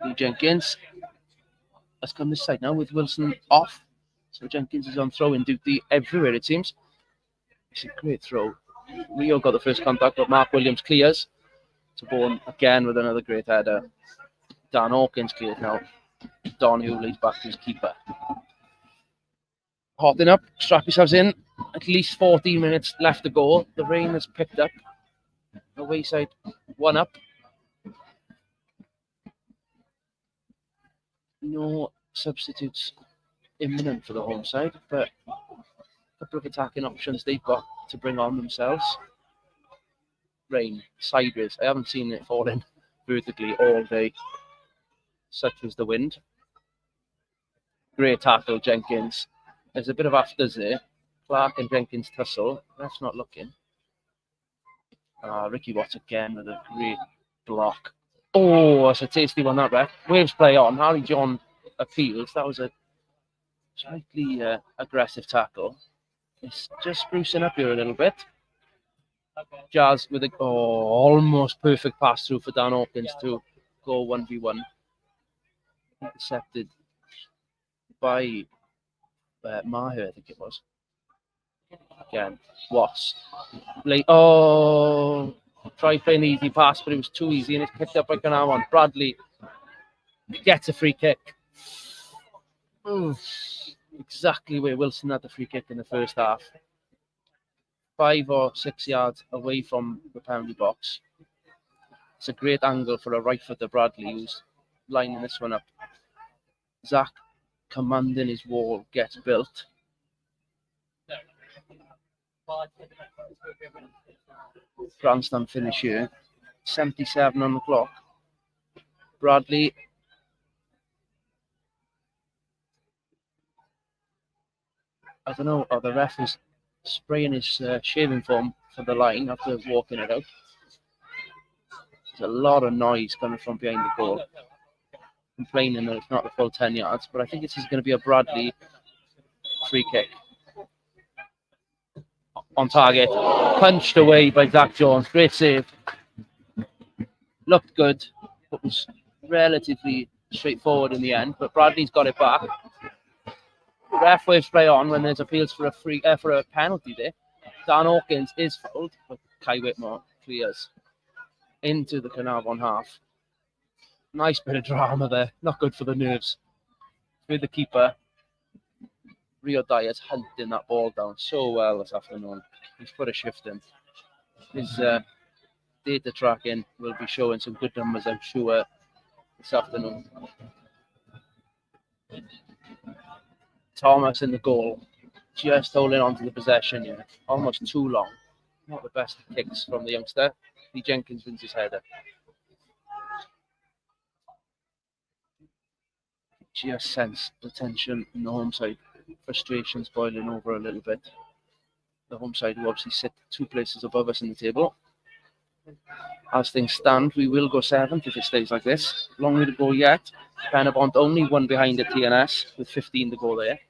Lee Jenkins has come this side now with Wilson off. So Jenkins is on throwing duty everywhere, it seems. It's a great throw. Rio got the first contact, but Mark Williams clears. To Bourne again with another great header. Dan Hawkins clears now. Donahue leads back to his keeper. Hotting up, strap yourselves in. At least 14 minutes left to go. The rain has picked up. Away side, 1 up. No substitutes imminent for the home side, but a couple of attacking options they've got to bring on themselves. Rain, sideways. I haven't seen it falling vertically all day. Such was the wind. Great tackle, Jenkins. There's a bit of afters there. Clark and Jenkins tussle. That's not looking. Ricky Watts again with a great block. Oh, that's a tasty one, that ref. Waves play on. Harry John appeals. That was a slightly aggressive tackle. It's just sprucing up here a little bit. Jazz with a almost perfect pass through for Dan Hawkins to go 1v1. Intercepted by Maher, I think it was. Again, Watts. Tried playing the easy pass, but it was too easy and it's picked up by Caernarfon. Bradley gets a free kick. Exactly where Wilson had the free kick in the first half. 5 or 6 yards away from the penalty box. It's a great angle for a right footer Bradley, who's lining this one up. Zach commanding his wall gets built. Grandstand finish here. 77 on the clock. Bradley. I don't know, the ref is spraying his shaving foam for the line after walking it out. There's a lot of noise coming from behind the goal. Complaining that it's not the full 10 yards, but I think this is going to be a Bradley free kick. On target, punched away by Zach Jones. Great save. Looked good, but was relatively straightforward in the end. But Bradley's got it back. The ref waves play on when there's appeals for a penalty there. Dan Hawkins is fouled, but Kai Whitmore clears into the Caernarfon half. Nice bit of drama there. Not good for the nerves. With the keeper, Rio Dyer's hunting that ball down so well this afternoon. He's put a shift in. His data tracking will be showing some good numbers, I'm sure, this afternoon. Thomas in the goal, just holding on to the possession here. Almost too long. Not the best kicks from the youngster. Lee Jenkins wins his header. Just sense the tension in the home side. Frustrations boiling over a little bit. The home side who obviously sit 2 places above us in the table. As things stand, we will go 7th if it stays like this. Long way to go yet. Caernarfon only 1 behind the TNS with 15 to go there.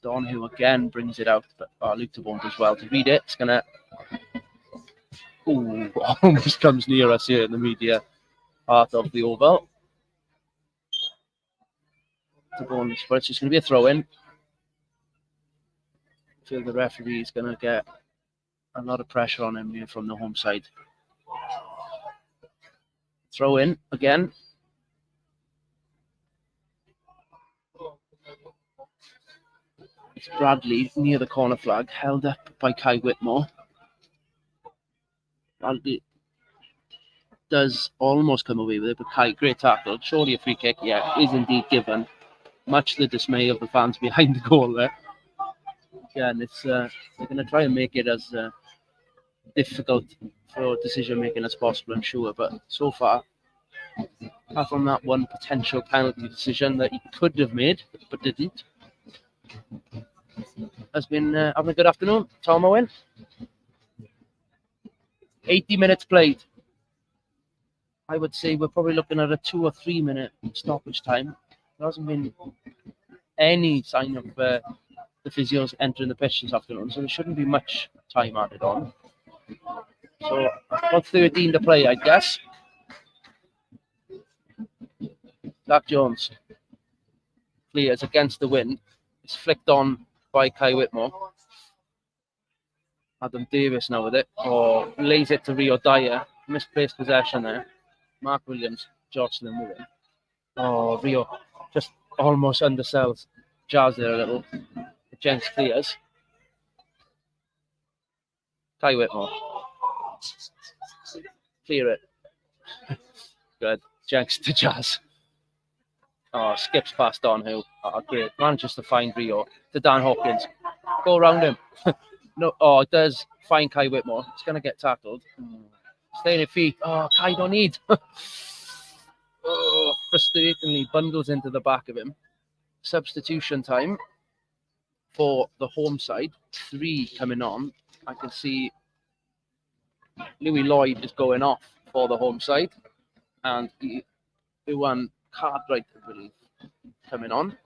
Don who again brings it out, but Luke won't as well to read it. It's gonna almost comes near us here in the media part of the oval. But it's just going to be a throw-in. I feel the referee is going to get a lot of pressure on him here from the home side. Throw in again. It's Bradley near the corner flag, held up by Kai Whitmore. Bradley does almost come away with it, but Kai, great tackle. Surely a free kick, yeah, is indeed given. Much to the dismay of the fans behind the goal there. Again, it's they're going to try and make it as difficult for decision making as possible, I'm sure. But so far, apart from that one potential penalty decision that he could have made but didn't, has been having a good afternoon. Tom Owen. 80 minutes played. I would say we're probably looking at a 2 or 3 minute stoppage time. There hasn't been any sign of the physios entering the pitch this afternoon, so there shouldn't be much time added on. So, about 13 to play, I guess. Jack Jones clears against the wind. It's flicked on by Kai Whitmore. Adam Davis now with it, or lays it to Rio Dyer. Misplaced possession there. Mark Williams jostling with him. Oh, Rio just almost undersells Jazz there a little. Jenks clears. Kai Whitmore. Clear it. Good. Jenks to Jazz. Oh, skips past on who. Oh, great. Manages to find Rio. To Dan Hawkins. Go around him. No. Oh, it does find Kai Whitmore. It's going to get tackled. Stay on your feet. Oh, Kai don't need. Oh, frustratingly bundles into the back of him. Substitution time for the home side. 3 coming on. I can see Louis Lloyd is going off for the home side. And the one Cartwright, I believe, coming on.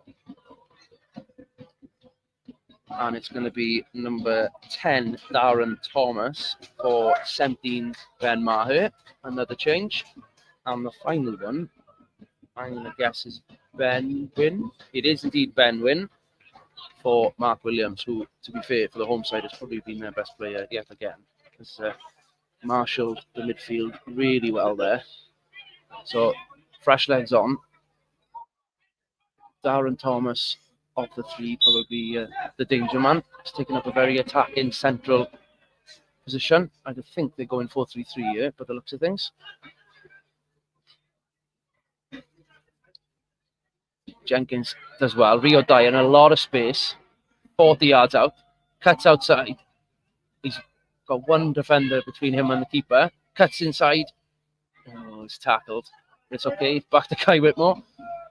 And it's going to be number 10, Darren Thomas, for 17, Ben Maher. Another change. And the final one, I'm going to guess, is Ben Wynn. It is indeed Ben Wynn for Mark Williams, who, to be fair, for the home side, has probably been their best player yet again. Has marshalled the midfield really well there. So, fresh legs on. Darren Thomas, of the 3, probably the danger man. He's taking up a very attacking central position. I think they're going 4-3-3 here, by the looks of things. Jenkins does well. Rio Dyer in a lot of space. 40 yards out. Cuts outside. He's got one defender between him and the keeper. Cuts inside. Oh, he's tackled. It's okay. Back to Kai Whitmore,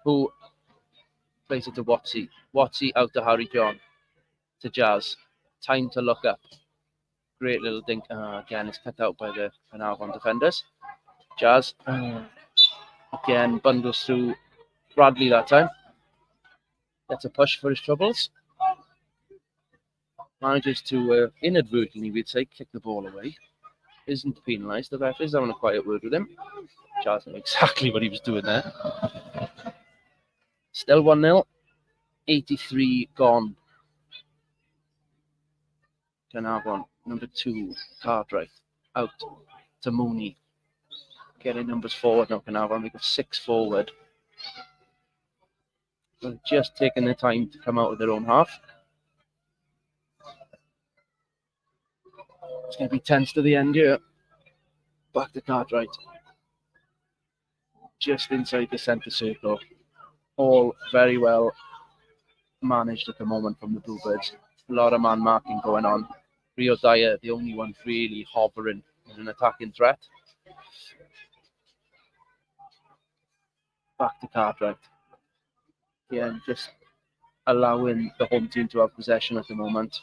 who plays it to Watsy. Watsy out to Harry John. To Jazz. Time to look up. Great little dink. Again, it's cut out by the Caernarfon defenders. Jazz. Again, bundles through Bradley that time. Gets a push for his troubles. Manages to inadvertently, we'd say, kick the ball away. Isn't penalised. The ref is having a quiet word with him. Jazz knew exactly what he was doing there. Still 1-0. 83 gone. Caernarfon, number 2, Cartwright, out to Mooney. Getting numbers forward now, Caernarfon. We've got 6 forward. They're just taking their time to come out of their own half. It's going to be tense to the end here. Back to Cartwright. Just inside the centre circle. All very well managed at the moment from the Bluebirds. A lot of man marking going on. Rio Dyer, the only one really hovering as an attacking threat. Back to Cartwright. Again, just allowing the home team to have possession at the moment.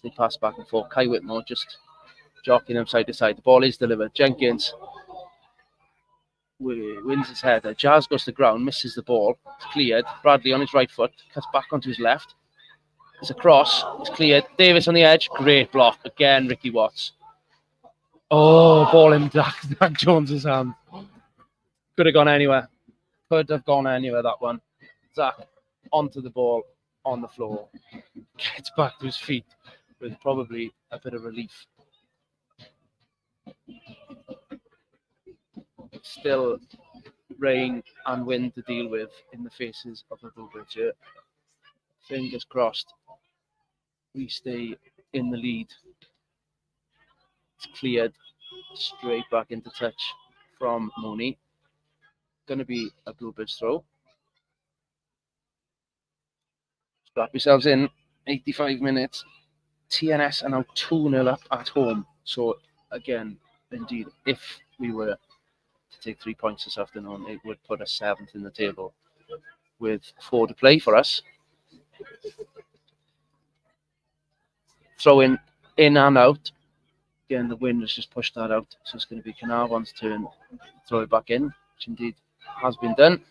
They pass back and forth. Kai Whitmore just jockeying them side to side. The ball is delivered. Jenkins wins his header. Jazz goes to the ground, misses the ball. It's cleared. Bradley on his right foot, cuts back onto his left. It's a cross. It's cleared. Davis on the edge. Great block. Again, Ricky Watts. Oh, ball in Zach Jones's hand. Could have gone anywhere. Could have gone anywhere, that one. Zach onto the ball, on the floor. Gets back to his feet with probably a bit of relief. Still rain and wind to deal with in the faces of the Bluebirds here. Fingers crossed. We stay in the lead. It's cleared straight back into touch from Mooney. Going to be a Bluebirds throw. Strap yourselves in. 85 minutes. TNS are now 2-0 up at home. So again, indeed, if we were to take 3 points this afternoon, it would put us 7th in the table with 4 to play for us. Throwing in and out. Again, the wind has just pushed that out. So it's going to be Caernarfon's turn to throw it back in, which indeed has been done.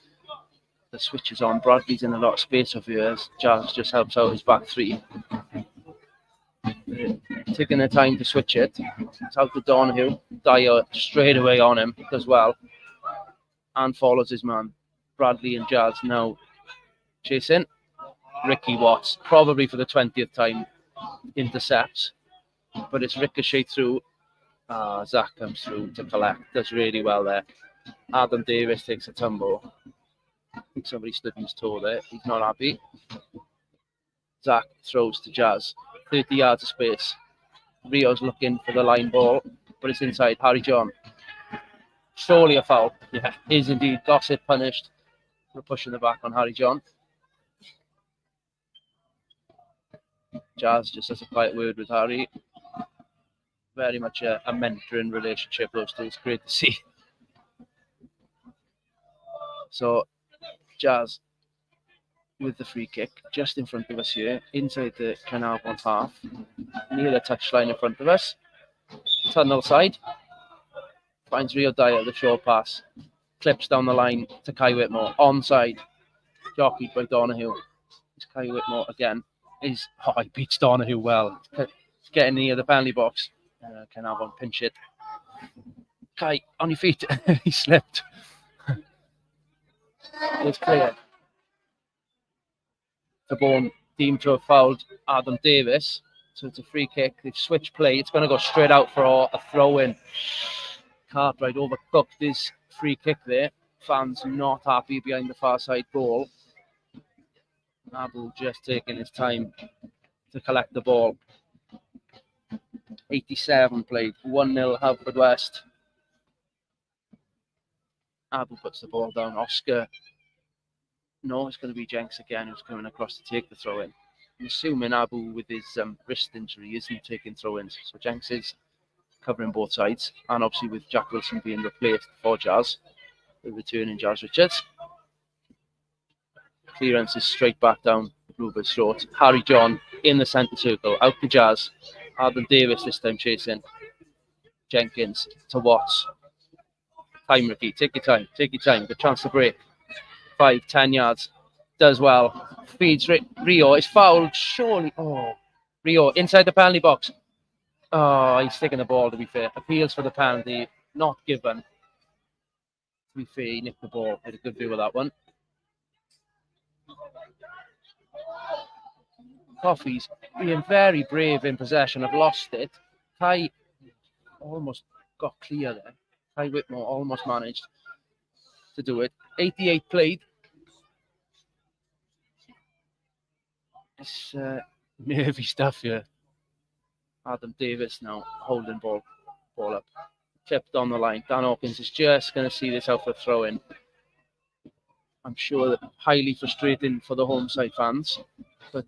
The switch is on. Bradley's in a lot of space over here as Jazz just helps out his back 3. Taking the time to switch it. It's out to Donahue. Dyer straight away on him as well. And follows his man. Bradley and Jazz now chasing. Ricky Watts, probably for the 20th time, intercepts. But it's ricocheted through. Zach comes through to collect. Does really well there. Adam Davis takes a tumble. I think somebody stood on his toe there. He's not happy. Zach throws to Jazz. 30 yards of space. Rio's looking for the line ball, but it's inside. Harry John. Surely a foul. Yeah, is indeed. Gossett punished for pushing the back on Harry John. Jazz just has a quiet word with Harry. Very much a mentoring relationship, those two. It's great to see. So, Jazz with the free kick just in front of us here, inside the Caernarfon half, near the touchline in front of us. Tunnel side. Finds Rio Dyer, the short pass. Clips down the line to Kai Whitmore. Onside. Jockeyed by Donahue. It's Kai Whitmore again. He beats Donahue well. It's getting near the penalty box. Caernarfon pinch it. Kai, on your feet. He slipped. It's clear. The ball deemed to have fouled Adam Davis. So it's a free kick. They've switched play. It's going to go straight out for a throw-in. Cartwright overcooked his free kick there. Fans not happy behind the far side goal. Abu just taking his time to collect the ball. 87 played. 1-0 Haverfordwest. Abu puts the ball down. Oscar. No, it's going to be Jenks again who's coming across to take the throw-in. I'm assuming Abu, with his wrist injury, isn't taking throw-ins. So Jenks is covering both sides. And obviously with Jack Wilson being replaced for Jazz, the returning Jazz Richards. Clearance is straight back down the Bluebirds' throat. Harry John in the centre circle. Out to Jazz. Adam Davis this time chasing. Jenkins to Watts. Time, Ricky. Take your time. Take your time. Good chance to break. 5-10 yards. Does well. Feeds Rio. It's fouled. Surely. Oh. Rio inside the penalty box. Oh, he's taking the ball, to be fair. Appeals for the penalty. Not given. To be fair, he nicked the ball. Had a good view of that one. Coffee's being very brave in possession. Have lost it. Kai almost got clear there. Kai Whitmore almost managed to do it. 88 played. It's nervy stuff here. Adam Davis now holding ball up. Tipped on the line. Dan Hawkins is just going to see this out for throw-in. I'm sure that highly frustrating for the home side fans, but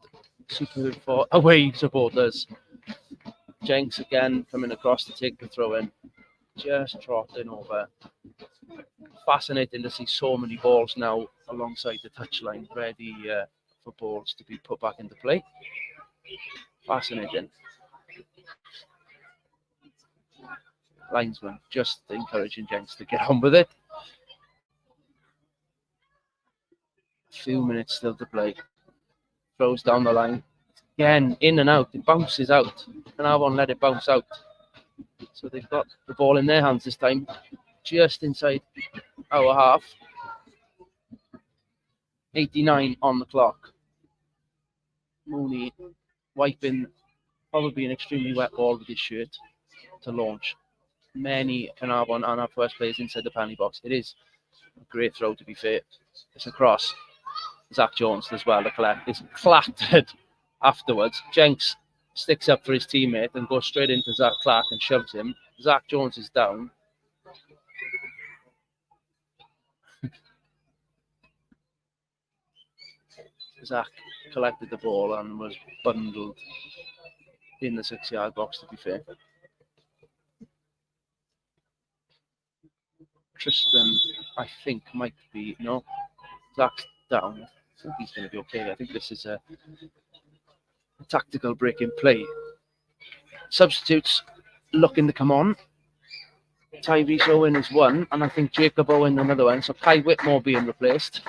super for away supporters. Jenks again coming across to take the throw-in. Just trotting over. Fascinating to see so many balls now alongside the touchline, ready for balls to be put back into play. Fascinating. Linesman just encouraging Jenks to get on with it. A few minutes still to play. Throws down the line. Again, in and out. It bounces out. Caernarfon let it bounce out. So they've got the ball in their hands this time. Just inside our half. 89 on the clock. Mooney wiping probably an extremely wet ball with his shirt to launch. Many Caernarfon and our first players inside the penalty box. It is a great throw, to be fair. It's a cross. Zach Jones as well to collect. It's clattered afterwards. Jenks sticks up for his teammate and goes straight into Zach Clark and shoves him. Zach Jones is down. Zach collected the ball and was bundled in the 6-yard box, to be fair. Tristan, I think, might be... No, Zach's down. I think he's going to be okay. I think this is a tactical break in play. Substitutes looking to come on. Tyrese Owen is one, and I think Jacob Owen another one. So Kai Whitmore being replaced.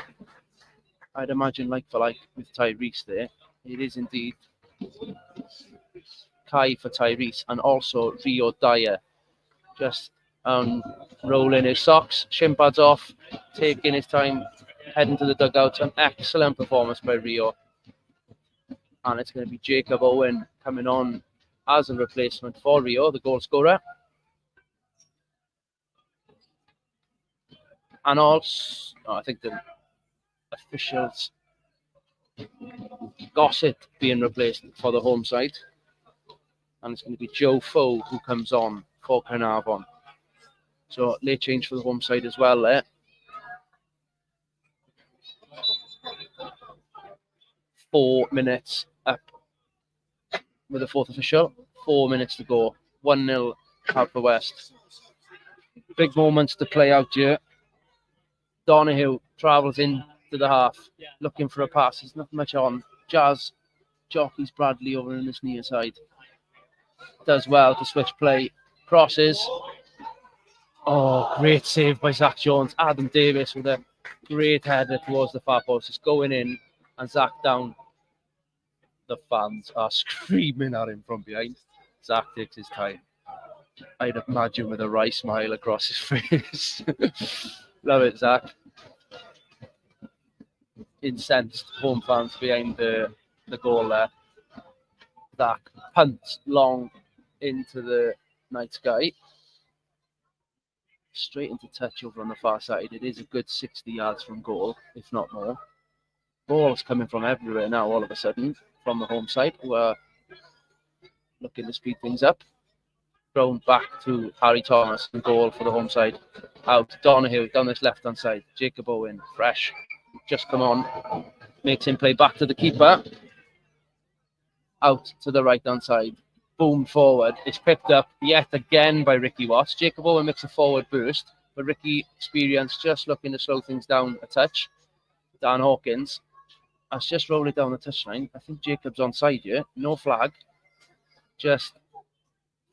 I'd imagine like for like with Tyrese there. It is indeed Kai for Tyrese, and also Rio Dyer just rolling his socks, shin pads off, taking his time, heading to the dugout. An excellent performance by Rio. And it's going to be Jacob Owen coming on as a replacement for Rio, the goal scorer. And also, I think the officials Gossett being replaced for the home side. And it's going to be Joe Foe who comes on for Caernarfon. So late change for the home side as well there. Four minutes up with the fourth official. 4 minutes to go. 1-0 Haverfordwest. Big moments to play out here. Donahue travels in to the half, looking for a pass. There's not much on. Jazz jockeys Bradley over in this near side. Does well to switch play. Crosses. Oh, great save by Zach Jones. Adam Davis with a great header towards the far post. It's going in and Zach down. The fans are screaming at him from behind. Zach takes his time. I'd imagine with a wry smile across his face. Love it, Zach. Incensed home fans behind the goal there. Zach punts long into the night sky. Straight into touch over on the far side. It is a good 60 yards from goal, if not more. Ball's coming from everywhere now all of a sudden from the home side, who are looking to speed things up. Thrown back to Harry Thomas, and goal for the home side. Out Donahue down this left hand side. Jacob Owen, fresh, just come on, makes him play back to the keeper. Out to the right hand side. Boom forward. It's picked up yet again by Ricky Watts. Jacob Owen makes a forward burst, but Ricky Experience just looking to slow things down a touch. Dan Hawkins has just rolled it down the touchline. I think Jacob's onside here. No flag. Just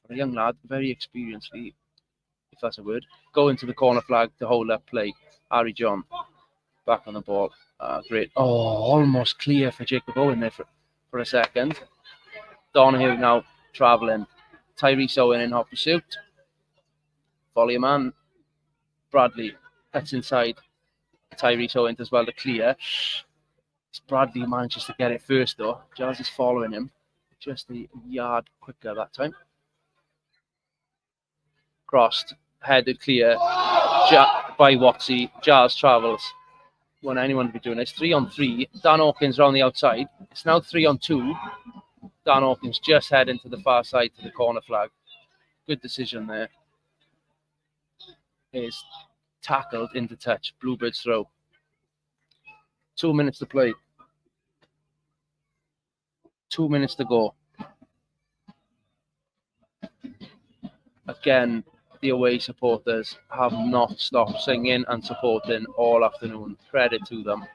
a young lad, very experienced, if that's a word, going to the corner flag to hold up play. Harry John back on the ball. Great. Oh, almost clear for Jacob Owen there for a second. Donahue now travelling. Tyrese Owen in hot pursuit. Volley man. Bradley cuts inside. Tyrese Owen as well to clear. Bradley manages to get it first though. Jazz is following him. Just a yard quicker that time. Crossed, headed clear by Watsy. Jazz travels. Want anyone to be doing this? 3-on-3. Dan Hawkins around the outside. It's now 3-on-2. Dan Hawkins just heading to the far side to the corner flag. Good decision there. Is tackled into touch. Bluebirds throw. 2 minutes to play. 2 minutes to go. Again, the away supporters have not stopped singing and supporting all afternoon. Credit to them.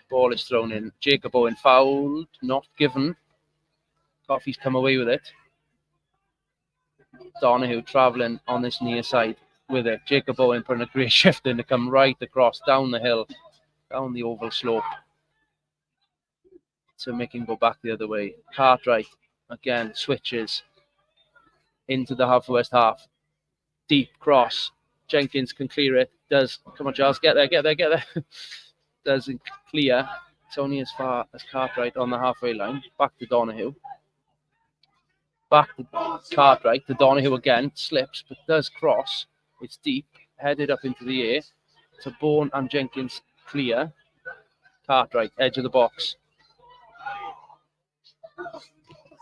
Ball is thrown in. Jacob Owen fouled, not given. Coffey's come away with it. Donahue travelling on this near side with it. Jacob Owen putting a great shift in to come right across, down the hill, down the oval slope, to make him go back the other way. Cartwright, again, switches into the Haverfordwest half. Deep cross. Jenkins can clear it. Does. Come on, Giles. Get there. Doesn't clear. It's only as far as Cartwright on the halfway line. Back to Donahue. Back to Cartwright. To Donahue again. Slips, but does cross. It's deep. Headed up into the air. To Bourne and Jenkins clear. Cartwright, edge of the box.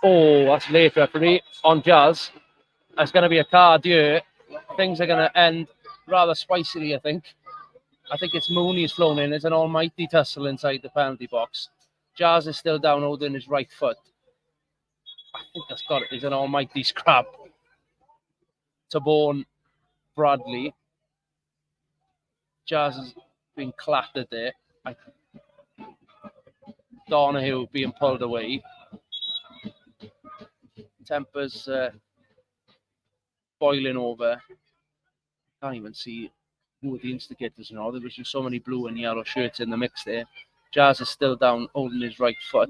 Oh, that's late, referee. On Jazz. There's going to be a card here. Things are going to end rather spicily, I think. I think it's Mooney's flown in. There's an almighty tussle inside the penalty box. Jazz is still down holding his right foot. I think that's got it. There's an almighty scrap. Tabone Bradley. Jazz has been clattered there. Donahue being pulled away. Tempers boiling over. Can't even see who the instigators are. There was just so many blue and yellow shirts in the mix there. Jazz is still down, holding his right foot.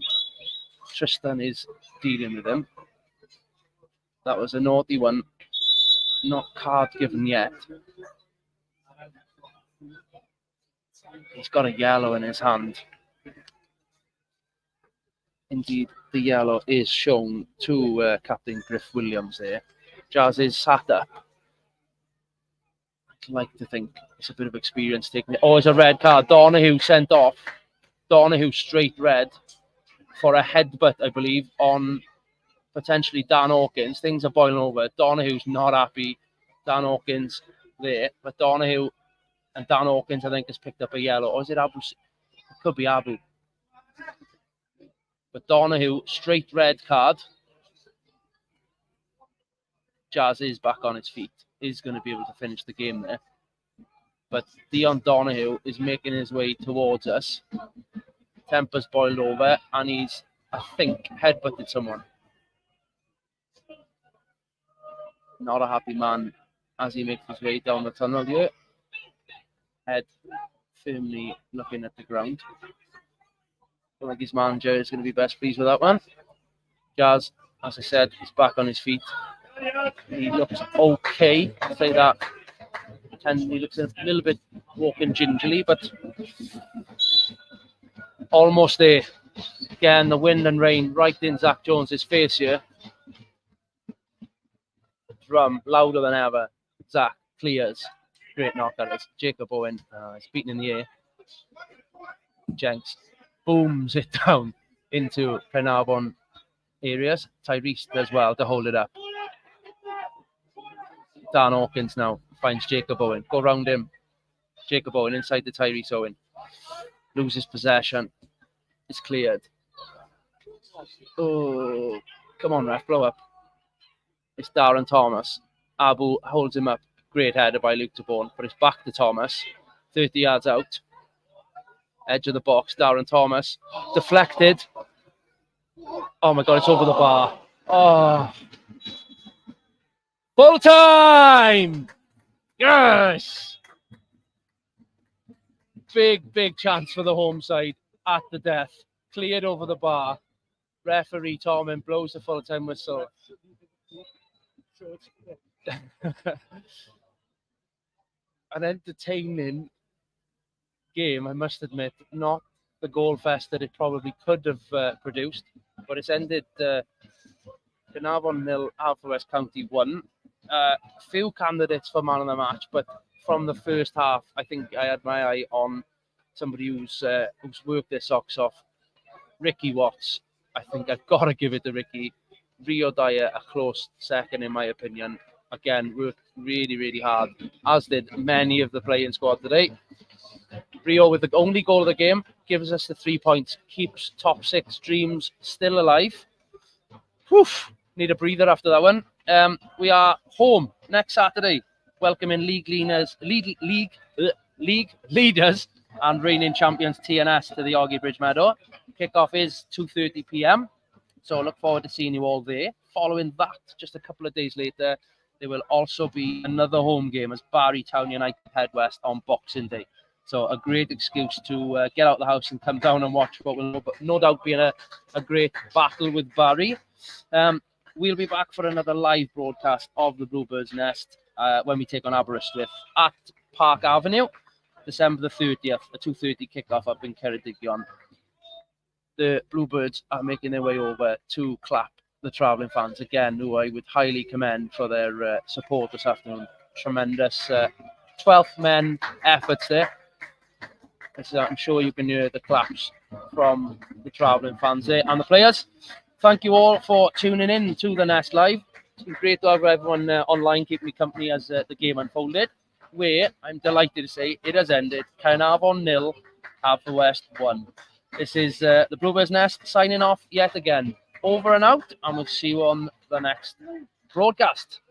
Tristan is dealing with him. That was a naughty one. Not card given yet. He's got a yellow in his hand. Indeed, the yellow is shown to Captain Griff Williams there. Jazz is sat up. I'd like to think it's a bit of experience taking it. Oh, it's a red card. Donahue sent off. Donahue straight red for a headbutt, I believe, on potentially Dan Hawkins. Things are boiling over. Donahue's not happy. Dan Hawkins there. But Donahue and Dan Hawkins, I think, has picked up a yellow. Or is it Abu? It could be Abu. But Donahue, straight red card. Jazz is back on his feet. Is going to be able to finish the game there. But Dion Donahue is making his way towards us. Temper's boiled over. And he's, I think, headbutted someone. Not a happy man as he makes his way down the tunnel here. Head firmly looking at the ground. I think his manager is going to be best pleased with that one. Jazz, as I said, is back on his feet. He looks okay, I'll say that. He looks a little bit walking gingerly, but almost there. Again, the wind and rain right in Zach Jones's face here. Drum louder than ever. Zach clears. Great knock at us. Jacob Owen is beaten in the air. Jenks booms it down into Caernarfon areas. Tyrese does well to hold it up. Dan Hawkins now finds Jacob Owen. Go round him. Jacob Owen inside the Tyrese Owen. Loses possession. It's cleared. Oh, come on, ref, blow up. It's Darren Thomas. Abu holds him up. Great header by Luke Tabone, but it's back to Thomas. 30 yards out. Edge of the box. Darren Thomas. Deflected. Oh my God, it's over the bar. Oh. Full time! Yes! Big chance for the home side at the death. Cleared over the bar. Referee Tormin blows the full time whistle. An entertaining game, I must admit. Not the goal fest that it probably could have produced. But it's ended Caernarfon 0, Haverfordwest County 1. Few candidates for man of the match, but from the first half, I think I had my eye on somebody who's worked their socks off. Ricky Watts. I think I've got to give it to Ricky. Rio Dyer, a close second in my opinion. Again, worked really, really hard, as did many of the playing squad today. Rio with the only goal of the game gives us the 3 points, keeps top 6 dreams still alive. Whew, need a breather after that one. We are home next Saturday, welcoming league leaders and reigning champions TNS to the Oggy Bridge Meadow. Kickoff is 2:30 p.m. So look forward to seeing you all there. Following that, just a couple of days later, there will also be another home game as Barry Town United head west on Boxing Day. So a great excuse to get out of the house and come down and watch what will no doubt be a great battle with Barry. We'll be back for another live broadcast of the Bluebirds Nest when we take on Aberystwyth at Park Avenue, December the 30th, a 2:30 kickoff up in Ceredigion. The Bluebirds are making their way over to clap the travelling fans again, who I would highly commend for their support this afternoon. Tremendous 12th men efforts there. I'm sure you can hear the claps from the travelling fans there and the players. Thank you all for tuning in to the Nest Live. It's been great to have everyone online keeping me company as the game unfolded, where I'm delighted to say it has ended Caernarfon 0, Haverfordwest 1. This is the Bluebirds Nest signing off yet again. Over and out, and we'll see you on the next broadcast.